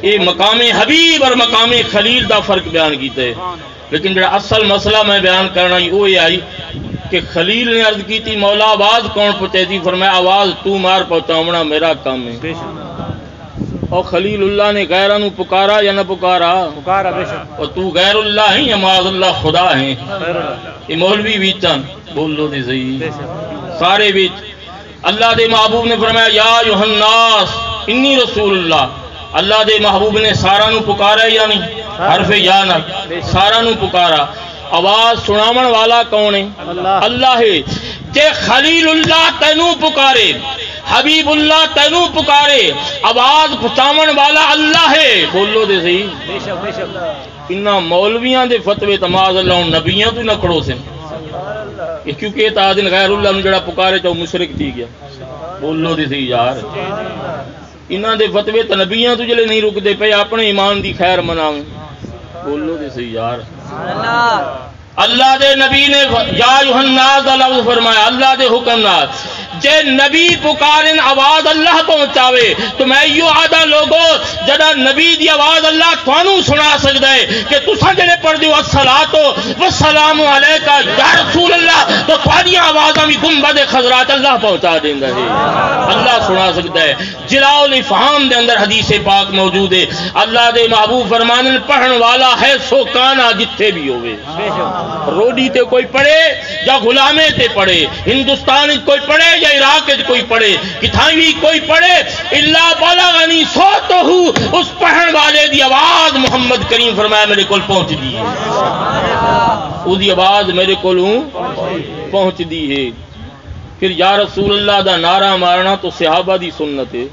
یہ مقام حبیب اور مقام خلیل دا فرق بیان کیتا ہے. لیکن جڑا اصل مسئلہ میں بیان کرنا وہ یہ آئی کہ خلیل نے عرض کی تھی مولا آواز کون پہنچے تھی؟ فرمایا آواز تو مار پہنچاونا میرا کام ہے. اور خلیل اللہ نے غیرہ نو پکارا یا نہ پکارا؟ پکارا بے شک. اور تو غیر اللہ ہیں یا معاذ اللہ خدا ہیں؟ یہ مولوی بیچن بولو دے صحیح سارے بیچ. اللہ دے محبوب نے فرمایا یا ایھا الناس انی رسول اللہ. اللہ دے محبوب نے سارا نو پکارا یا نہیں؟ حرف یا نہ سارا نو پکارا. آواز سناون والا کون ہے؟ اللہ ہے. جے خلیل اللہ تینوں پکارے، حبیب اللہ تینوں پکارے، آواز پہنچاون والا اللہ ہے. بولو دے صحیح. انہاں مولویاں دے فتوے تماز اللہ نبیاں تو نہ کھڑو سن، کیونکہ تا دن غیر اللہ نو جڑا پکارے چاہو مشرک تھی گیا. بولو دے صحیح یار. انہاں دے فتوے تے نبیاں تو جلے نہیں رکدے پے، اپنے ایمان دی خیر مناویں. بولو دے صحیح یار. اللہ دے نبی نے یا ایھا الناس دا لفظ فرمایا اللہ دے حکم نال. جے نبی پکارن آواز اللہ پہنچاوے تو میں یوں آدھا لوگو جڑا نبی دی آواز اللہ تھانوں سنا سکدا ہے کہ تساں جڑے پڑھ دیو الصلاۃ والسلام علیکا یا رسول اللہ، تو تھوڑی آوازاں بھی گنبد خضرا اللہ پہنچا دیندا ہے. اللہ سنا سکدا ہے. جلاء الافہام دے اندر حدیث پاک موجود ہے. اللہ دے محبوب فرمانے پڑھن والا ہے سو کانا جتھے بھی ہوئے. روڈی تے کوئی پڑھے یا غلامے تے پڑھے، ہندوستان کوئی پڑھے یا عراق کوئی پڑھے، کتھاں بھی کوئی پڑھے، الا بلغنی صوتہ، اس پڑھن والے دی آواز محمد کریم فرمایا میرے کول پہنچ دی ہے. اس دی آواز میرے کولوں پہنچ دی ہے. پھر یا رسول اللہ دا نعرہ مارنا تو صحابہ دی سنت ہے.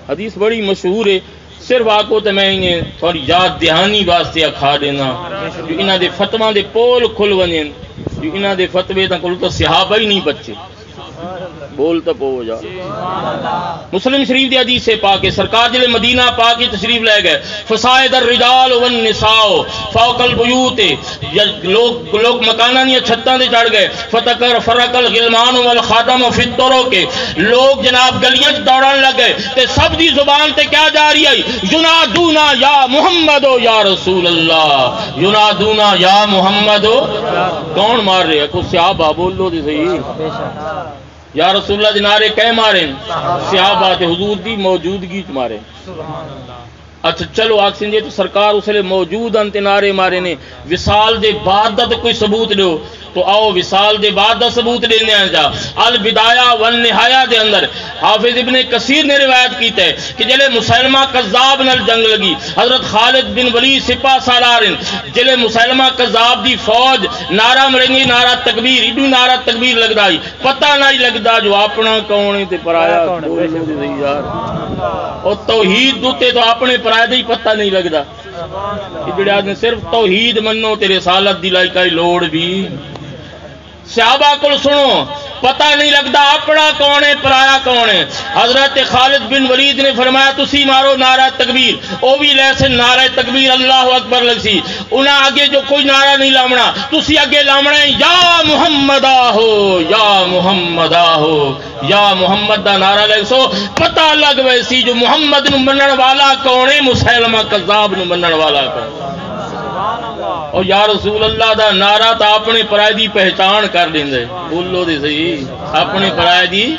حدیث بڑی مشہور ہے. صرف آکو تو میں انہیں تھوڑی یاد دہانی واسطے اکھا دینا جو انہاں دے فتواں دے پول کھل ونین جو انہاں دے فتوے تاں کل تو صحابہ ہی نہیں بچے بول تو پو جا مسلم شریف دی حدیث پاک ہے سرکار جلے مدینہ پاک کی تشریف لے گئے فصائد الرجال والنساء فوق البیوت لوگ مکانہ نہیں چھتاں دے چڑھ گئے فتکر فرق الغلمان والخادم فی الطرق لوگ جناب گلیاں دوڑن لگ گئے تے سب دی زبان تے کیا جاری آئی ینادونا یا محمد یا رسول اللہ ینادونا یا محمد کون مار رہے کو صحابہ بول لو دی صحیح یا رسول اللہ جنارے کہہ مارے صحابہ تے حضور دی موجودگی چ مارے اچھا چلو آکسن جے تو سرکار اس لئے موجود انتے نعرے مارے نے وصال دے بعد دا کوئی ثبوت دیو تو آؤ وصال دے بعد دا ثبوت دینے آجا البدایہ والنہایہ دے اندر حافظ ابن کثیر نے روایت کیتا ہے کہ جلے مسلمہ کذاب نال جنگ لگی حضرت خالد بن ولید سپاہ سالارن جلے مسلمہ کذاب دی فوج نعرہ مرنگی نعرہ تکبیر ایڈو نعرہ تکبیر لگ دائی پتہ نہیں لگدا جو اپنا کونے تے پرایا اور توحید دوتے تو اپنے پرایا دے پتہ نہیں لگدا جڑے آدمی صرف توحید منو تے رسالت دی لائی لوڑ بھی صحابہ کو سنو پتہ نہیں لگتا اپنا کون ہے پرایا کون ہے حضرت خالد بن ولید نے فرمایا تسی مارو نعرہ تکبیر او بھی لیسے نعرہ تکبیر اللہ اکبر لگ سی انہاں آگے جو کوئی نعرہ نہیں لامنا تسی آگے لامنا ہے یا محمد آہو یا محمد آہو یا محمد دا نعرہ لگ سو پتہ لگ ویسی جو محمد نو منن والا کون ہے مسلمہ کذاب نو منن والا کون اور یا رسول اللہ دا نعرہ تا اپنے پرائے دی پہچان کر لیں دے بولو دے صحیح اپنے پرائے دی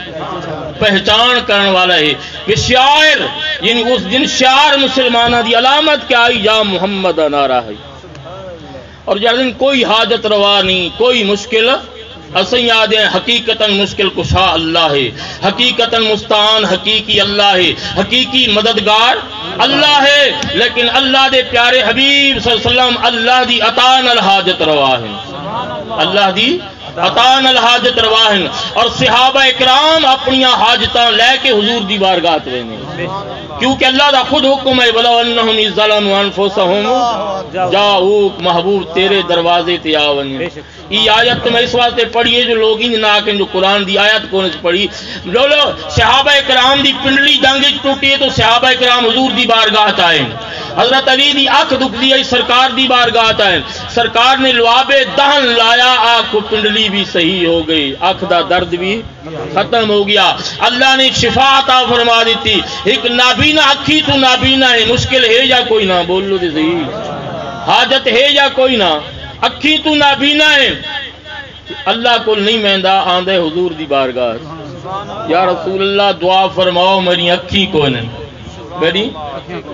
پہچان کرنے والا ہے کہ شاعر یعنی اس دن شعار مسلمانہ دی علامت کیا آئی یا محمد دا نعرہ ہے اور جس دن کوئی حاجت روا نہیں کوئی مشکل اسیں یاد ہیں حقیقتاً مشکل کشا اللہ ہے حقیقتاً مستعان حقیقی اللہ ہے حقیقی مددگار اللہ ہے لیکن اللہ دے پیارے حبیب صلی اللہ علیہ وسلم اللہ دی عطان الحاجت روا ہے اللہ دی عطان الحاجت روا ہے اور صحابہ اکرام اپنی حاجتاں لے کے حضور دی بارگاہ رہنے کیونکہ اللہ دا خود حکم ہے بلو انہم اذ ظلموا انفسہم جاؤک محبوب تیرے دروازے تے آون یہ آیت تو میں اس واسطے پڑھیے جو لوگ ہی نہ کہ جو قرآن دی آیت کو نے پڑھی لولو صحابہ کرام دی پنڈلی جنگ ٹوٹی ہے تو صحابہ کرام حضور دی بارگاہ آئے حضرت علی دی آنکھ دکھ دی ہے سرکار دی بارگاہ آئے سرکار نے لعاب دہن لایا آنکھ پنڈلی بھی صحیح ہو گئی آنکھ دا درد بھی ختم ہو گیا اللہ نے شفا عطا فرما دیتی ایک نابینا اکھی تو نابینا ہے مشکل ہے یا کوئی نہ بول لو دے صحیح حاجت ہے یا کوئی نہ اکھی تو نابینا ہے اللہ کو نہیں مہندہ آندے حضور دی بارگاہ یا رسول اللہ دعا فرماؤ میری اکھی کو نہیں بیٹی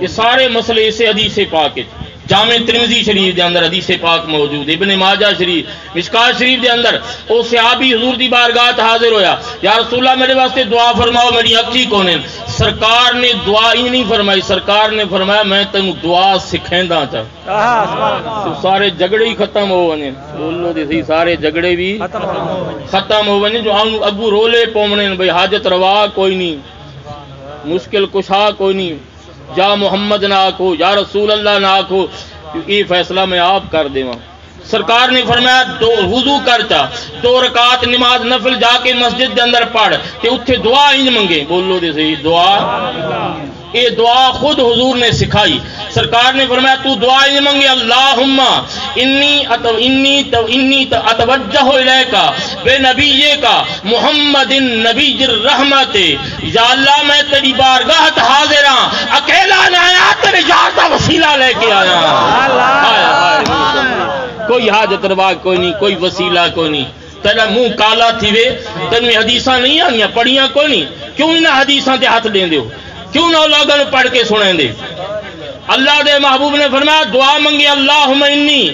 یہ سارے مسئلے اسے حدیث پاک ہے جامع ترمذی شریف دے اندر حدیث پاک موجود ہے ابن ماجہ شریف مشکات شریف دے اندر او صحابی حضور دی بارگاہ حاضر ہویا یا رسول اللہ میرے واسطے دعا فرماؤ میری اکھی کون ہے سرکار نے دعا ہی نہیں فرمائی سرکار نے فرمایا میں تینوں دعا سکھیندا چاہ تو سارے جھگڑے ہی ختم ہو ونے بولو دے سی سارے جھگڑے بھی ختم ہو ونے جو ابو رولے پومنے بھئی حاجت روا کوئی نہیں مشکل کشا کوئی نہیں یا محمد نہ آکھو یا رسول اللہ نہ آکھو یہ فیصلہ میں آپ کر دے وہاں سرکار نے فرمایا وضو کرتا 2 رکعت نماز نفل جا کے مسجد دے اندر پڑھ کہ اتھے دعا ہی منگے بولو دے صحیح دعا یہ دعا خود حضور نے سکھائی سرکار نے فرمایا تو دعا ہی منگے اللہم انی اتوجہ الیکا بے نبی کا محمد نبی الرحمت یا اللہ میں تیری بارگاہ حاضر ہاں اکیلا نہ آیا تیرے یار دا وسیلہ لے کے آیا کوئی حاجت روا کوئی نہیں کوئی وسیلہ کوئی نہیں تیرا منہ کالا تھی وے تینوں حدیثاں نہیں آنیاں پڑھیاں کوئی نہیں کیوں انہاں حدیثاں تے ہاتھ دیں دیو کیوں نہ لوگوں نے پڑھ کے سنیں دے اللہ دے محبوب نے فرمایا دعا منگی اللہم انی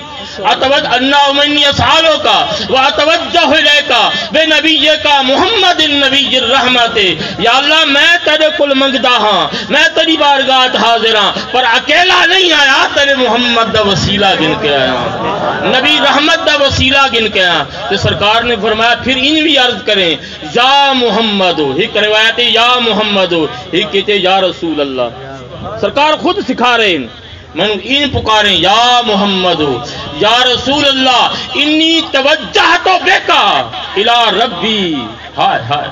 اسالو کا واتوجہ الیکا بے نبی کا محمد النبی الرحمت یا اللہ میں تیرے کل منگدا ہاں میں تیری بارگاہ حاضر ہاں پر اکیلا نہیں آیا تیرے محمد دا وسیلہ گن کے آیا نبی رحمت دا وسیلہ گن کے آیا تو سرکار نے فرمایا پھر ان بھی عرض کریں یا محمد ایک روایت یا محمد ایک کہتے یا رسول اللہ سرکار خود سکھا رہے ہیں میں ان پکاریں یا محمد یا رسول اللہ انی توجہت بکا الی ربی ہائے ہائے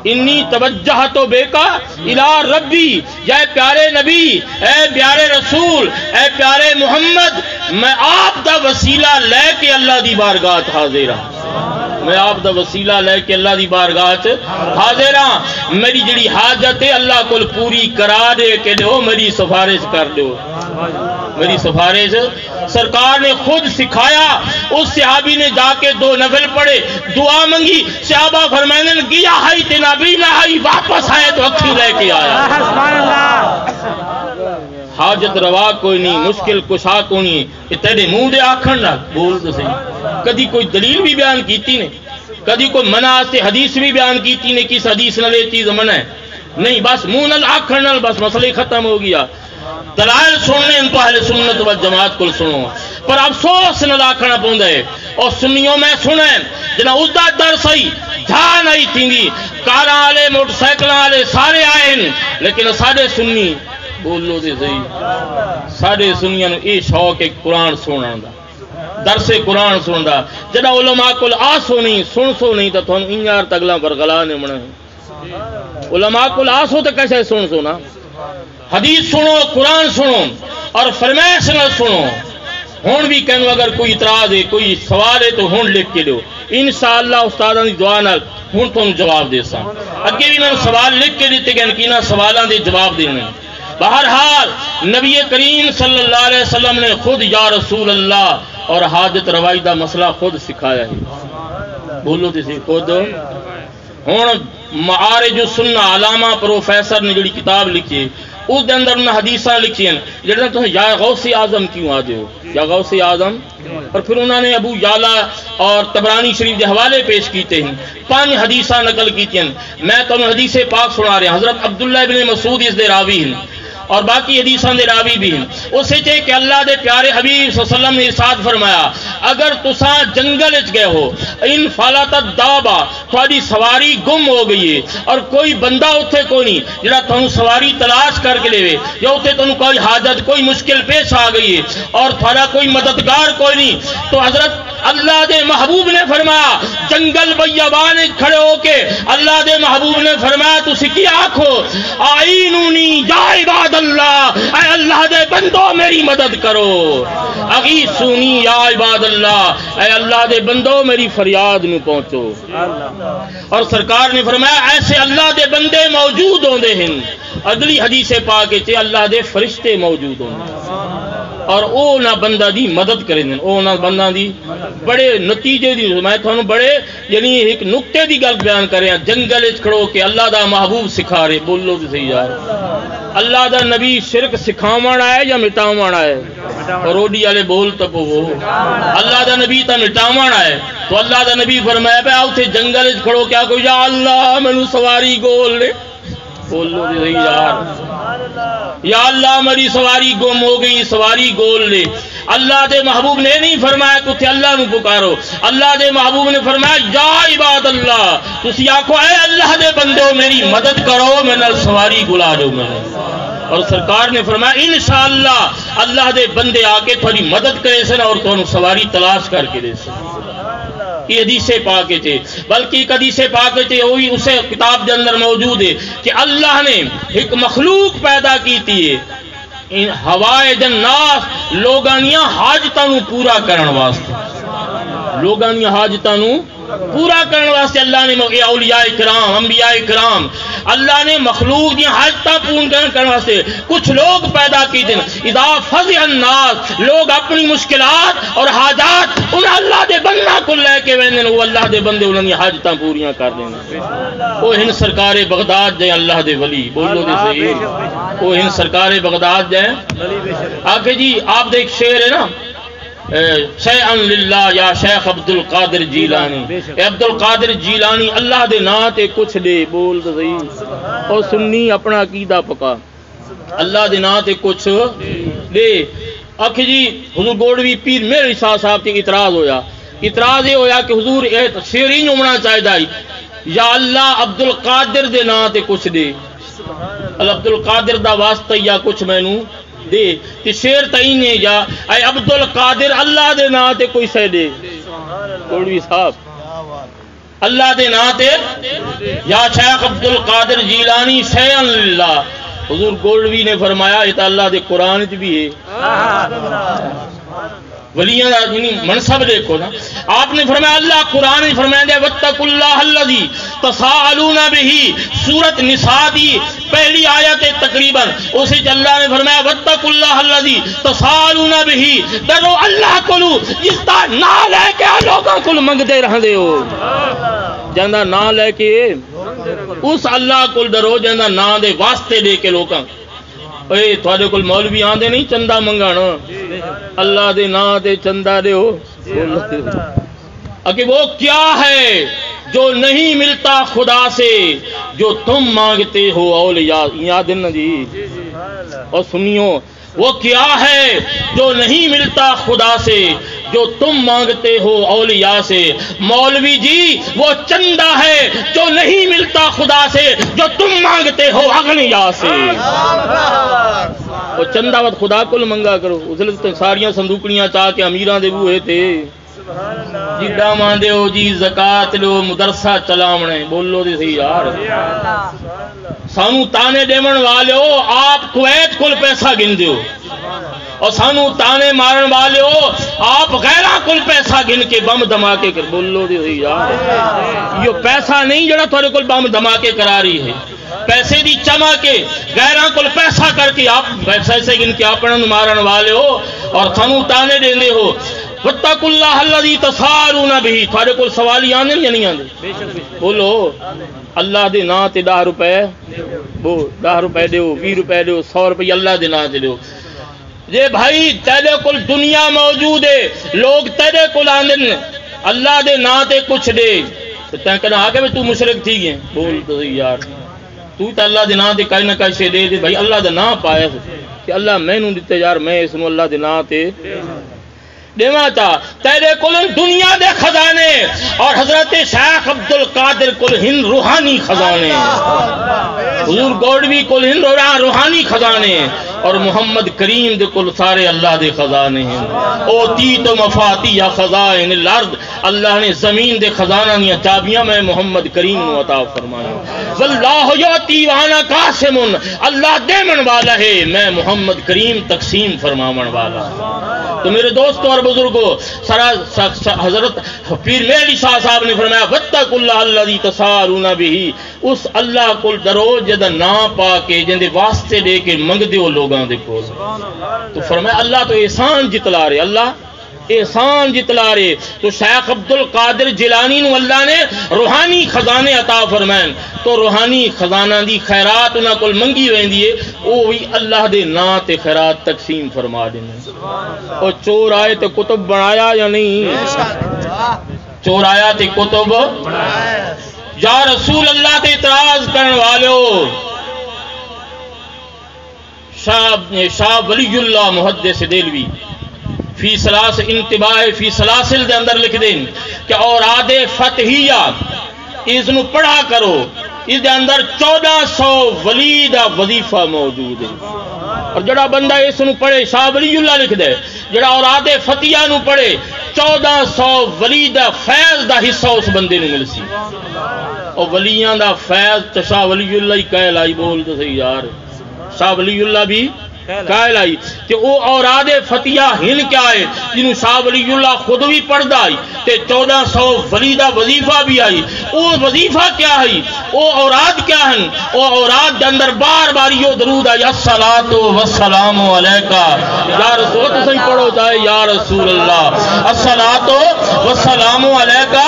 انی توجہت بکا الی ربی یا پیارے نبی اے پیارے رسول اے پیارے محمد میں آپ دا وسیلہ لے کے اللہ دی بارگاہ حاضر ہاں میں آپ دا وسیلہ لے کے اللہ دی بارگاہ حاضر ہاں میری جڑی حاجت ہے اللہ کو پوری کرا دے کہ دو میری سفارش کر دو میری سفارش سرکار نے خود سکھایا اس صحابی نے جا کے 2 نفل پڑھے دعا منگی صحابہ فرمانے گیا ہائی تینا بھی نہ ہائی واپس آئے تو اکھی لے کے آیا حاجت روا کوئی نہیں مشکل کشا کوئی نہیں یہ تیرے منہ دے آکھن نہ بول تو صحیح کدی کوئی دلیل بھی بیان کیتی نے کدی کوئی منع سے حدیث بھی بیان کیتی نے کس حدیث نال یہ چیز منع ہے نہیں بس منہ نال آکھن نال بس مسئلہ ختم ہو گیا دلائل سننے ان کو اہل سنت والجماعت کو سنو پر افسوس نال آکھنا پوندا ہے اور سنیوں میں سنیں جنا اس دا در صحیح جھا نہیں تھیندی کاراں والے موٹر سائیکلاں والے سارے آئے لیکن سارے سنی بولو دے صحیح سارے سنیاں یہ شوق ہے قرآن سنن دا درس قرآن سنن دا جڑا علماء کول آسو نہیں سن سو نہیں تے تھانوں انیار تگلا برگلا نے بنا علماء کول آسو تے کیسے سن سو نا حدیث سنو قرآن سنو اور فرمائش نہ سنو ہون بھی کہنو اگر کوئی اعتراض ہے کوئی سوال ہے تو ہون لکھ کے دو انشاءاللہ استاداں دی دعا نال ہن تانوں جواب دے ساں اگے بھی میں سوال لکھ کے دتے گئے کینا سوالاں دے جواب دینے بہرحال نبی کریم صلی اللہ علیہ وسلم نے خود یا رسول اللہ اور حاجت روائی دا مسئلہ خود سکھایا ہے بولو تسی خود ہون معارج السنہ علامہ پروفیسر نے جڑی کتاب لکھی اس دے اندر انہوں نے حدیثاں لکھی ہیں جڑا تو یا غوث اعظم کیوں آ دیو یا غوث اعظم اور پھر انہوں نے ابو یعلا اور طبرانی شریف دے حوالے پیش کیتے ہیں 5 حدیثاں نقل کیتے ہیں میں تو حدیث پاک سنا رہے ہیں حضرت عبداللہ بن مسعود اس دے راوی ہیں اور باقی حدیثاں دے راوی بھی ہیں اسے چاہے کہ اللہ دے پیارے حبیب صلی اللہ علیہ وسلم نے ارشاد فرمایا اگر تساں جنگل وچ گئے ہو ان فالت الدابا تھوڑی سواری گم ہو گئی ہے اور کوئی بندہ اتھے کوئی نہیں جڑا تانوں سواری تلاش کر کے لے یا اتھے تانوں کوئی حاجت کوئی مشکل پیش آ گئی ہے اور تھوڑا کوئی مددگار کوئی نہیں تو حضرت اللہ دے محبوب نے فرمایا جنگل بیابان کھڑے ہو کے اللہ دے محبوب نے فرمایا تسی کی آنکھو آئینونی یا عباد اللہ اے اللہ دے بندو میری مدد کرو اغیثونی یا عباد اللہ اے اللہ دے بندو میری فریاد میں پہنچو اور سرکار نے فرمایا ایسے اللہ دے بندے موجود ہوندے ہیں اگلی حدیث پاک ہے اللہ دے فرشتے موجود ہوندے اور او نہ بندہ دی مدد کریں او نہ بندہ دی بڑے نتیجے دی میں تھانوں بڑے یعنی ایک نقطے دی گل بیان کرے ہیں جنگل وچ کھڑو کے اللہ دا محبوب سکھا رہے بولو تے صحیح یار اللہ دا نبی شرک سکھاون آئے یا مٹاون آئے اور روڈی والے بول تو پو اللہ دا نبی تا مٹاون آئے تو اللہ دا نبی فرمایا پہ اوتھے جنگل وچ کھڑو کیا کوئی یا اللہ مینوں سواری گول لے بولو تے صحیح یار یا اللہ میری سواری گم ہو گئی سواری گول لے اللہ دے محبوب نے نہیں فرمایا کہ اتھے اللہ نو پکارو اللہ دے محبوب نے فرمایا یا عباد اللہ تسی آکھو اے اللہ دے بندو میری مدد کرو میں نال سواری گلا دو میں اور سرکار نے فرمایا انشاءاللہ اللہ دے بندے آ کے تھوڑی مدد کرے سن اور تھانوں سواری تلاش کر کے دے سن یہ حدیث پاک تھے بلکہ ایک حدیث پاک تھے وہی اسے کتاب کے اندر موجود ہے کہ اللہ نے ایک مخلوق پیدا کی تھی حوائج الناس لوگانیاں حاجتاں پورا کرن واسطے لوگانیاں حاجتاں پورا کرنے واسطے اللہ نے اولیاء کرام انبیاء کرام اللہ نے مخلوق دی حاجتاں پورا کرنے واسطے کچھ لوگ پیدا کیتے ہیں اذا فزع الناس لوگ اپنی مشکلات اور حاجات ان اللہ دے بندہ کو لے کے ویندے وہ اللہ دے بندے انہاں دی حاجتاں پوریاں کر دیندے او ہن سرکار بغداد دے اللہ دے ولی بولو دے صحیح او ہن سرکار بغداد دے آگے جی آپ دے ایک شعر ہے نا شیئا للہ یا شیخ عبد القادر جیلانی اے عبد القادر جیلانی اللہ دے نا تے کچھ دے بول تو صحیح اور سنی اپنا عقیدہ پکا اللہ دے نا تے کچھ دے آکھے جی حضور گوڑوی پیر میرے صاحب تے اعتراض یہ ہویا کہ حضور شعر ہی ہونا چاہیے یا اللہ عبد القادر دے نا تے کچھ دے اللہ عبد القادر دا واسطہ یا کچھ مینوں دے تے شیر تئی نے یا اے عبد القادر اللہ دے نام تے کوئی شے دے کوڑوی صاحب اللہ دے نام تے یا شیخ عبد القادر جیلانی شیئا للہ حضور گولڈوی نے فرمایا یہ تو اللہ دے قرآن وچ بھی ہے ولیاں دا یعنی منصب دیکھو نا آپ نے فرمایا اللہ قرآن نے فرمایا دے واتقوا اللہ الذی تساءلون بہ سورۃ نساء دی پہلی آیت تقریباً اسی اللہ نے فرمایا واتقوا اللہ الذی تساءلون بہ ڈرو اللہ کولو جس دا نام لے کے لوگاں کول منگدے رہندے ہو جاندا نام لے کے اس اللہ کول ڈرو جاندا نام دے واسطے دے کے لوکاں اے تھوڑے کول مولوی آندے نہیں چندہ منگان اللہ دے نا تے چندہ دے ہو اگر وہ کیا ہے جو نہیں ملتا خدا سے جو تم مانگتے ہو اولیاء یاد ہے جی اور سنیو وہ کیا ہے جو نہیں ملتا خدا سے جو تم مانگتے ہو اولیاء سے مولوی جی وہ چندہ ہے جو نہیں ملتا خدا سے جو تم مانگتے ہو اغنیاء سے وہ چندہ وقت خدا کو منگا کرو اس لئے ساریاں صندوقڑیاں چاہ کے امیران دے بوئے تھے جیڈا ماندے ہو جی زکاة لو مدرسہ چلاونے بولو دے صحیح یار سانو تانے دیمن والے ہو آپ کویت کل پیسہ گن دیو اور سانو تانے مارن والے ہو آپ غیرہ کل پیسہ گن کے بم دھماکے کر بولو دے صحیح یار یہ پیسہ نہیں جڑا تھوڑے کل بم دھماکے کرا رہی ہے پیسے دی چما کے غیرہ کل پیسہ کر کے آپ پیسہ سے گن کے اپنا مارن والے ہو اور سانو تانے دیندے ہو واتقوا اللہ الذی تساءلون بہ تھوڑے کول سوالی آنے یا نہیں آندے بولو اللہ دے نا تے 10 روپے وہ 10 روپے دیو 20 روپے دیو 100 روپے اللہ دے نا تے دیو جے بھائی تیرے کول دنیا موجود ہے لوگ تیرے کول آندے اللہ دے نا تے کچھ دے تو تیں کہنا آگے بھی تو مشرک تھی گئے بول تو یار تو اللہ دے نا تے کئی نہ کئی سے دے دے بھائی اللہ دے نا پایا کہ اللہ میں نوں دیتے یار میں اس نوں اللہ دے نا تے دیما تا تیرے کل دنیا دے خزانے اور حضرت شیخ عبد القادر کل ہن روحانی خزانے حضور گولڈوی کل ہن روحانی خزانے اور محمد کریم دے کل سارے اللہ دے خزانے ہیں اوتیت مفاتیح خزائن الارض اللہ نے زمین دے خزانہ نیا چابیاں میں محمد کریم نو عطا فرمایا واللہ یعطی وانا قاسم اللہ دیمن والا ہے میں محمد کریم تقسیم فرماون والا تو میرے دوستوں اور بزرگوں حضرت پیر میری شاہ صاحب نے فرمایا واتقوا اللہ الذی تساءلون بہ اس اللہ کو ڈرو جدا نا پا کے جندے واسطے دے کے منگ دیو لوگاں دے کول تو فرمایا اللہ تو احسان جتلا رہے اللہ احسان جتلا رہے تو شیخ عبد القادر جیلانی نو اللہ نے روحانی خزانے عطا فرمائن تو روحانی خزانہ دی خیرات انہاں کول منگی ویندی ہے او بھی اللہ دے نا تے خیرات تقسیم فرما دینے اور چور آئے تے کتب بنایا یا نہیں چور آیا تے کتب یا رسول اللہ تے اعتراض کرن والو شاہ ولی اللہ محدث دہلوی فی سلاس انتباہ فی سلاسل دے اندر لکھ دیں کہ اوراد فتحیہ اس نو پڑھا کرو اس دے اندر 1400 ولی دا وظیفہ موجود ہے اور جڑا بندہ اس نو پڑھے شاہ ولی اللہ لکھ دے جڑا اوراد فتحیہ نو پڑھے 1400 ولی دا فیض دا حصہ اس بندے نو مل سی اور ولیاں دا فیض تو شاہ ولی اللہ ہی کہہ لائی بول تو صحیح یار شاہ ولی اللہ بھی قائل آئی کہ وہ اوراد فتحیہ ہن کیا ہے جنہوں شاہ ولی اللہ خود بھی پڑھ دائی تے 1400 ولی دا وظیفہ بھی آئی وہ وظیفہ کیا ہے وہ اوراد کیا ہیں وہ اوراد دے اندر بار بار یہ درود آئی الصلاۃ والسلام علیکہ یا رسول تو صحیح پڑھو چاہے یا رسول اللہ الصلاۃ والسلام علیکہ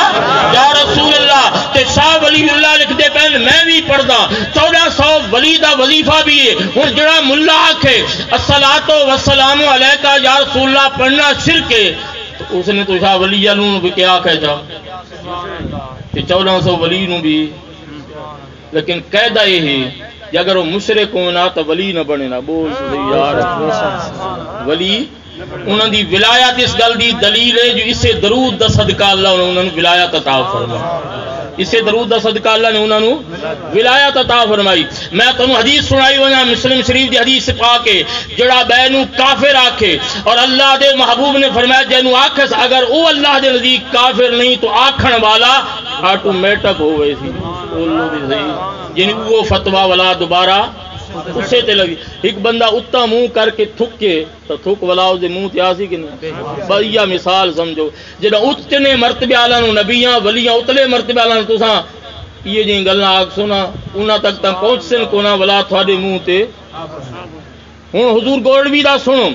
یا رسول اللہ تے شاہ ولی اللہ لکھ دے پہلے میں بھی پڑھ دا 1400 ولی دا وظیفہ بھی ہے ہن جڑا ملا آکھے الصلاۃ والسلام علیکہ یا رسول اللہ پڑھنا شرک ہے تو اس نے تو شاہ ولی اللہ بھی کیا کہتا کہ 1400 ولی نو بھی لیکن قیدہ یہ ہے کہ اگر وہ مشرک ہونا تو ولی نہ بنے نا بول صحیح یار ولی انہوں دی ولایت اس گل دی دلیل ہے جو اسے درود دا صدقہ اللہ انہوں نے ولایت عطا فرمایا اسے درود دا صدقہ اللہ نے انہوں نے ولایت عطا فرمائی. میں تمہیں حدیث سنائی ہونا مسلم شریف دی حدیث پاک ہے جڑا بینو کافر آکھے اور اللہ دے محبوب نے فرمایا جنو آکھس اگر او اللہ دے نزدیک کافر نہیں تو آکھن والا آٹومیٹک ہوئے سی یعنی وہ فتوہ والا دوبارہ اسے تے لگی. ایک بندہ اتا منہ کر کے تھکے تو تھک والا اس دے منہ تے آسی کہ نہیں. بھیا مثال سمجھو جڑا اتنے مرتبے والا نو نبیاں ولیاں اتلے مرتبے والا نو تساں یہ جی گلاں آکھ سنا انہاں تک تاں پہنچ سن کونا والا تھوڑے منہ تے. ہن حضور گولڈوی دا سنو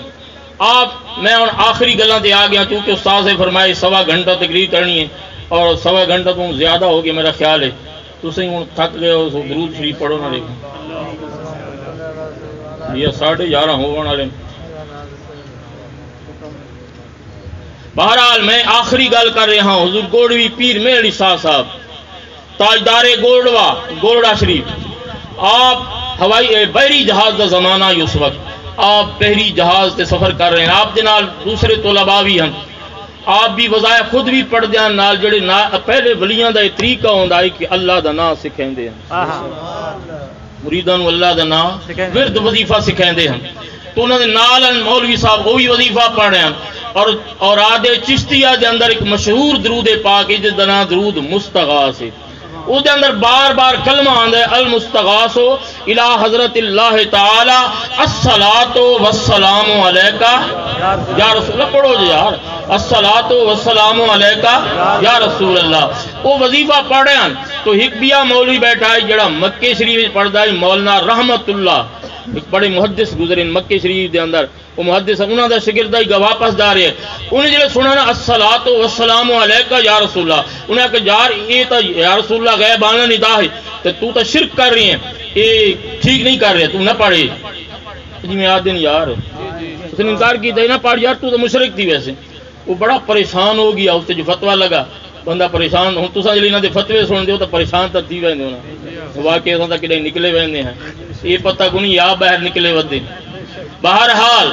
آپ میں ہن آخری گلاں تے آ گیا کیونکہ استاد نے فرمائے 1.25 گھنٹہ تقریر کرنی ہے اور 1.25 گھنٹہ تو زیادہ ہو گیا میرا خیال ہے. تسیں ہن تھک گئے ہو درود شریف پڑھو نہ دیکھو یہ 11:30 ہونے والے. بہرحال میں آخری گل کر رہا ہوں. حضور گولڈوی پیر مہر علی شاہ صاحب تاجدار گولڈا شریف آپ ہوائی بحری جہاز کا زمانہ اس وقت آپ بحری جہاز سے سفر کر رہے ہیں. آپ کے نال دوسرے طلباء بھی ہیں. آپ بھی وظائف خود بھی پڑھ دیں نال جڑے پہلے ولیاں دا یہ طریقہ ہوندا ہے کہ اللہ دا نام سکھیندے ہیں مریداں نوں اللہ دا نام ورد وظیفہ سکھیندے ہیں. تو انہوں نے نال مولوی صاحب وہی وظیفہ پڑھ رہے ہیں اور آدھے چشتیہ دے اندر ایک مشہور درود پاک ہے جس دا نام درود مستغاث ہے. اس دے اندر بار بار کلمہ آندا ہے المستغاث الى حضرت اللہ تعالی الصلاۃ والسلام علیکہ یا رسول اللہ. پڑھو جی یار الصلاۃ والسلام علیکہ یا رسول اللہ. وہ وظیفہ پڑھ رہے ہیں تو ہکبیا مولوی بیٹھا ہے جڑا مکے شریف پڑھدا ہے مولانا رحمت اللہ ایک بڑے محدث گزرے مکے شریف دے اندر. وہ محدث انہاں دا شاگرد ہی واپس جا رہے ہیں. انہیں جڑے سنا نا الصلاۃ والسلام علیکہ یا رسول اللہ انہیں کہا یار یہ تو یا رسول اللہ غیبانہ ندا ہے تو تو شرک کر رہی ہیں یہ ٹھیک نہیں کر رہے تو نہ پڑھے. جی میں آدھ دن یار اس نے انکار کی تھا نہ پڑھ یار تو مشرک تھی. ویسے وہ بڑا پریشان ہو گیا اس سے جو فتویٰ لگا بندہ پریشان ہوں. تساں جڑے انہاں دے فتوے سن دیو تو پریشان تو تھی ویندے ہونا واقعی اساں تا کڈے نکلے ویندے ہیں یہ پتہ کو نہیں یا باہر نکلے ودے. بہرحال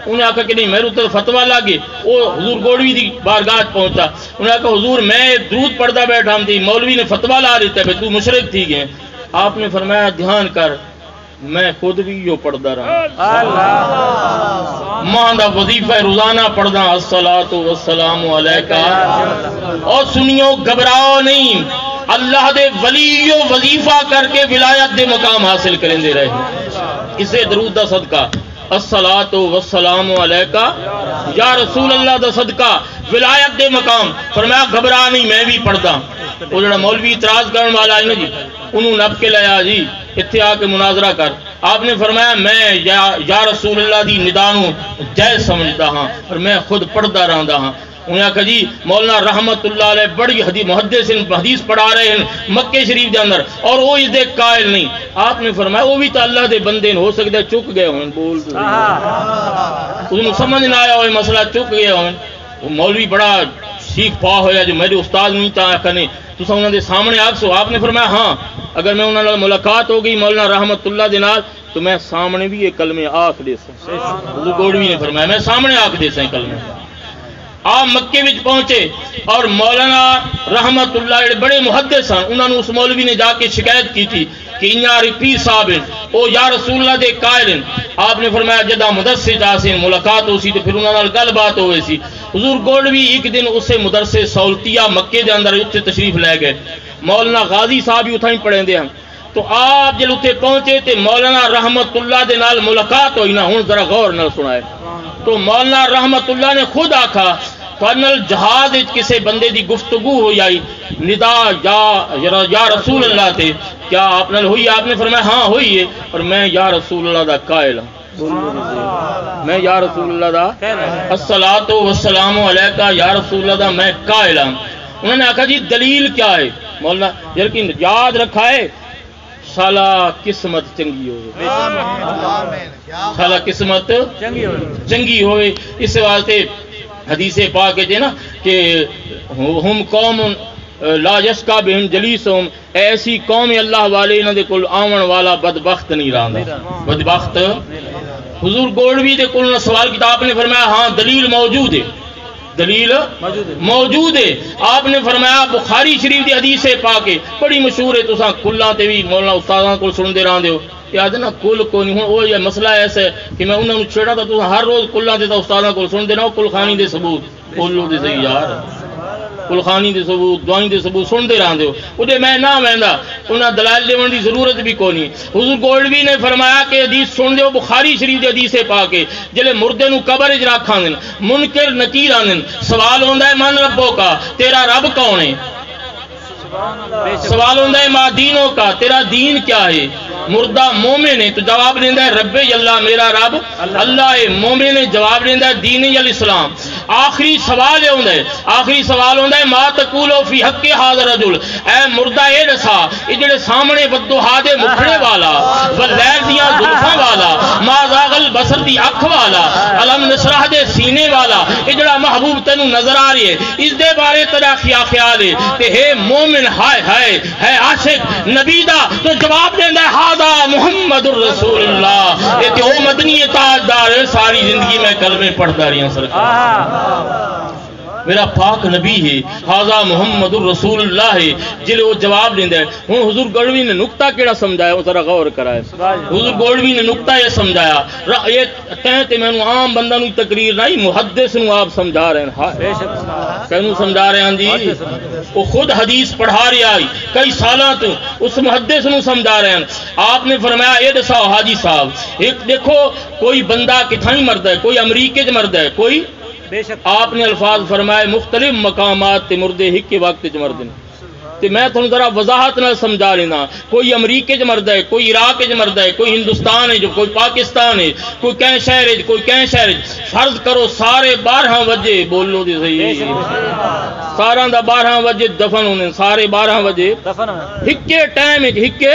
انہیں آکھا کہ نہیں میرے تو فتویٰ لگے. وہ حضور گولڈوی دی بارگاہ پہنچا. انہیں آکھا حضور میں درود پڑھدا بیٹھا ہم تھی مولوی نے فتویٰ لا دیتا ہے تو مشرک تھی گئے. آپ نے فرمایا دھیان کر میں خود بھی یہ پڑھدا رہا ماں دا وظیفہ روزانہ پڑھدا الصلاۃ والسلام علیکہ. اور سنیو گھبراؤ نہیں اللہ دے ولیو وظیفہ کر کے ولایت دے مقام حاصل کریں دے رہے. اسے درود دا صدقہ الصلاۃ والسلام علیکہ یا رسول اللہ دا صدقہ ولایت دے مقام. فرمایا گھبرا نہیں میں بھی پڑھدا. وہ جڑا مولوی اعتراض کرنے والا ہے نا جی انہوں نب کے لیا جی اتنے آ کے مناظرہ کر. آپ نے فرمایا میں یا رسول اللہ دی ندا نوں جائز سمجھدا ہاں اور میں خود پڑھدا رہندا ہاں. انہیں کہا جی مولانا رحمت اللہ علیہ بڑی محدث حدیث پڑھا رہے ہیں مکے شریف کے اندر اور وہ اس دے قائل نہیں. آپ نے فرمایا وہ بھی تو اللہ دے بندے ہو سکتا ہے چک گئے ہوں بول انہوں سمجھ نہ آیا ہوئے مسئلہ چک گئے ہوں. وہ مولوی بڑا سیکھ پا ہویا جو میرے استاد نہیں چاہا کرنے تو انہوں نے سامنے آگ سو. آپ نے فرمایا ہاں اگر میں انہوں نے ملاقات ہو گئی مولانا رحمت اللہ دے نال تو میں سامنے بھی یہ کلمے آکھ دے سا. گولڈوی نے فرمایا میں سامنے آکھ دے سا کلمے. آپ مکے وچ پہنچے اور مولانا رحمت اللہ بڑے محدث ہیں انہوں نے اس مولوی نے جا کے شکایت کی تھی کہ انہاں پیر صاحب ہیں او یا رسول اللہ دے قائل ہیں. آپ نے فرمایا جدا مدرسے جاسے ملاقات ہو سی تو پھر انہوں نے گل بات ہوئے سی. حضور گولڈوی ایک دن اسے مدرسے سہولتیہ مکے دے اندر اتنے تشریف لے گئے. مولانا غازی صاحب بھی اتھا ہی پڑھیں دے ہیں. تو آپ جب اتنے پہنچے تو مولانا رحمت اللہ دے نال ملاقات ہوئی نا ہوں ذرا غور نہ سنائے. تو مولانا رحمت اللہ نے خود آکھا فنل جہاز کسے بندے دی گفتگو ہوئی آئی ندا یا رسول اللہ تے کیا آپ نے ہوئی. آپ نے فرمایا ہاں ہوئی ہے اور میں یا رسول اللہ دا قائل ہوں. میں یا رسول اللہ دا الصلاۃ والسلام علیکہ یا رسول اللہ دا میں قائل ہوں. انہوں نے آکھا جی دلیل کیا ہے مولانا لیکن یاد رکھا ہے سالہ قسمت چنگی ہوئے سالہ قسمت چنگی ہوئے. اس واسطے حدیث پاک ہے نا کہ ہم قوم لا یشکا بہم جلیسہم ایسی قوم اللہ والے انہاں دے کول آون والا بدبخت نہیں رہندا بدبخت. حضور گولڈوی دے کول سوال کتاب نے فرمایا ہاں دلیل موجود ہے دلیل موجود ہے. آپ نے فرمایا بخاری شریف دی حدیث پاک ہے بڑی مشہور ہے، تساں کلاں تے بھی مولانا استاداں کول سنتے رہندے ہو کہ آج نا کل کو نہیں. ہوں وہ یہ مسئلہ ایسا ہے کہ میں انہوں نے چھیڑا تھا، تساں ہر روز کلاں تے استاداں کول سنتے رہو، کل خانی دے ثبوت بولو دے صحیح یار، کل خانی دے ثبوت دعائیں دے ثبوت سنتے رہندے ہو. وہ میں نہ ویندا انہاں دلائل دیون دی ضرورت بھی کوئی نہیں. حضور گولڈوی نے فرمایا کہ حدیث سن دیو، بخاری شریف دی حدیث پاک ہے، جلے مردے نو قبر وچ رکھاندے منکر نکیر آندے، سوال ہوندا ہے من ربوں کا، تیرا رب کون ہے؟ سوال ہوتا ہے ما دینوں کا، تیرا دین کیا ہے؟ مردہ مومن ہے تو جواب دینا ہے رب اللہ، میرا رب اللہ ہے. مومن ہے جواب دینا ہے دین الاسلام. آخری سوال ہوتا ہے، آخری سوال ہوتا ہے ما تقولو فی حق ھذا رجل، اے مردہ اے دسا یہ جڑے سامنے بدوہا دے مکھڑے والا واللیل دیاں زلفاں والا ما زاغ البصر دی اکھ والا علم نشرح دے سینے والا یہ جڑا محبوب تینوں نظر آ رہی ہے اس دے بارے تیرا کیا خیال ہے؟ تے ہے مومن ہائے ہائے ہے عاشق نبی دا تو جواب دینا ہے ھذا محمد الرسول اللہ. یہ تو مدنی تاجدار ہے، ساری زندگی میں کلمے پڑھتا رہی ہیں سرکار، میرا پاک نبی ہے، ھذا محمد الرسول اللہ ہے جلے وہ جواب دیندے ہیں. ہوں حضور گولڈوی نے نقطہ کیڑا سمجھایا وہ ذرا غور کرائے. حضور گولڈوی نے نقطہ یہ سمجھایا، یہ کہتے میں عام بندہ نو تقریر نہیں، محدث نو آپ سمجھا رہے ہیں. کینوں سمجھا رہے ہیں جی؟ وہ خود حدیث پڑھا رہی آئی کئی سالاں تو اس محدث نو سمجھا رہے ہیں. آپ نے فرمایا اے دساؤ حاجی صاحب، ایک دیکھو کوئی بندہ کتھائیں مرد ہے، کوئی امریکے چ مرد ہے، کوئی آپ نے الفاظ فرمائے مختلف مقامات تے مردے ہک کے وقت چ مرد نے. تے میں تھانوں ذرا وضاحت نال سمجھا لینا، کوئی امریکے چ مرد ہے، کوئی عراق چ مرد ہے، کوئی ہندوستان ہے، جو کوئی پاکستان ہے، کوئی کہیں شہر ہے، کوئی کہیں شہر ہے. فرض کرو سارے 12 بجے بولو دی صحیح سارا دا 12 بجے دفن ہونے، سارے 12 بجے ہکے ٹائم ہکے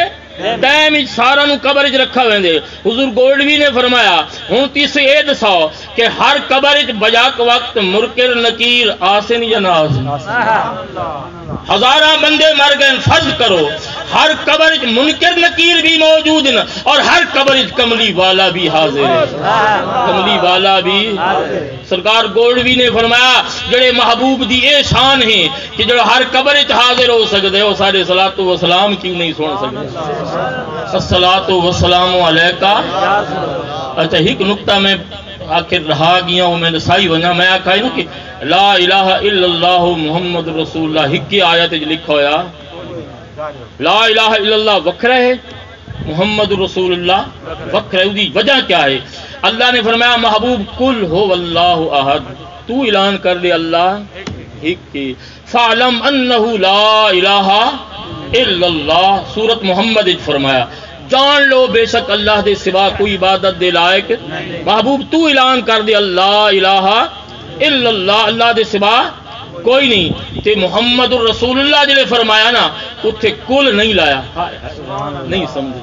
ٹائم سارا نو قبر چ رکھا ویندے. حضور گولڈوی نے فرمایا ہوں تیسے اے دساؤ کہ ہر قبر چ بجاک وقت منکر نکیر آسن یا نہ آسن؟ ہزاراں بندے مر گئے، فرض کرو ہر قبر چ منکر نکیر بھی موجود ہیں اور ہر قبر چ کملی والا بھی حاضر ہے، کملی والا بھی. سرکار گولڈوی نے فرمایا جڑے محبوب دی اے شان ہے کہ جو ہر قبر چ حاضر ہو سکتے ہو، سارے صلاۃ و سلام کیوں نہیں سن سکتے؟ الصلاۃ والسلام علیکہ. اچھا ایک نقطہ میں آخر رہا گیا ہوں، میں نسائی وجہ میں آکھا ہے نا کہ لا الہ الا اللہ محمد رسول اللہ ہکی آیت لکھا ہویا لا الہ الا اللہ وکھرا ہے، محمد رسول اللہ وکھرا ہے. دی وجہ کیا ہے؟ اللہ نے فرمایا محبوب کل ہو اللہ احد، تو اعلان کر دے اللہ ایک کی، فعلم انہ لا الہ الا اللہ. سورت محمد فرمایا جان لو بے شک اللہ دے سوا کوئی عبادت دے لائق. محبوب تو اعلان کر دے اللہ الہ الا اللہ، اللہ دے سوا کوئی نہیں. تے محمد الرسول اللہ جلے فرمایا نا اتھے کل نہیں لایا، نہیں سمجھے.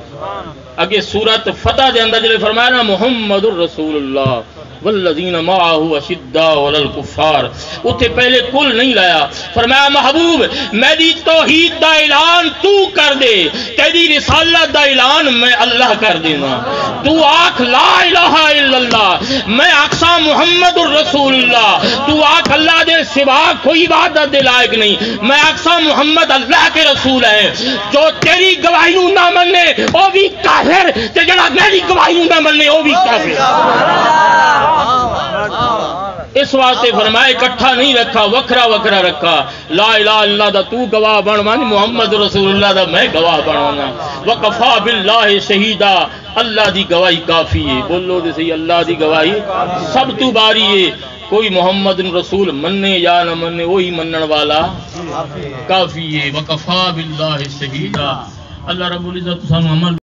اگے سورت فتح دے اندر جلے فرمایا نا محمد الرسول اللہ والذین معه اشداء علی الکفار، اتھے پہلے کل نہیں لایا. فرمایا محبوب میری توحید دا اعلان تو کر دے، تیری رسالت دا اعلان میں اللہ کر دینا. تو آکھ لا الہ الا اللہ، میں آکھا محمد الرسول اللہ. تو آکھ اللہ دے سوا کوئی عبادت دے لائق نہیں، میں آکھا محمد اللہ کے رسول ہے. جو تیری گواہی نو نہ مننے وہ بھی کافر، تے جڑا میری گواہی نو نہ مننے وہ بھی کافر. اس واسطے فرمائے اکٹھا نہیں رکھا، وکھرا وکھرا رکھا. لا الہ الا اللہ دا تو گواہ بن، محمد رسول اللہ دا میں گواہ بنانا. وکفا باللہ شہیدا، اللہ دی گواہی کافی ہے. بولو دے صحیح اللہ دی گواہی سب تو باری ہے. کوئی محمد رسول مننے یا نہ مننے وہی منن والا کافی ہے. وکفا باللہ شہیدا. اللہ رب العزت سانو عمل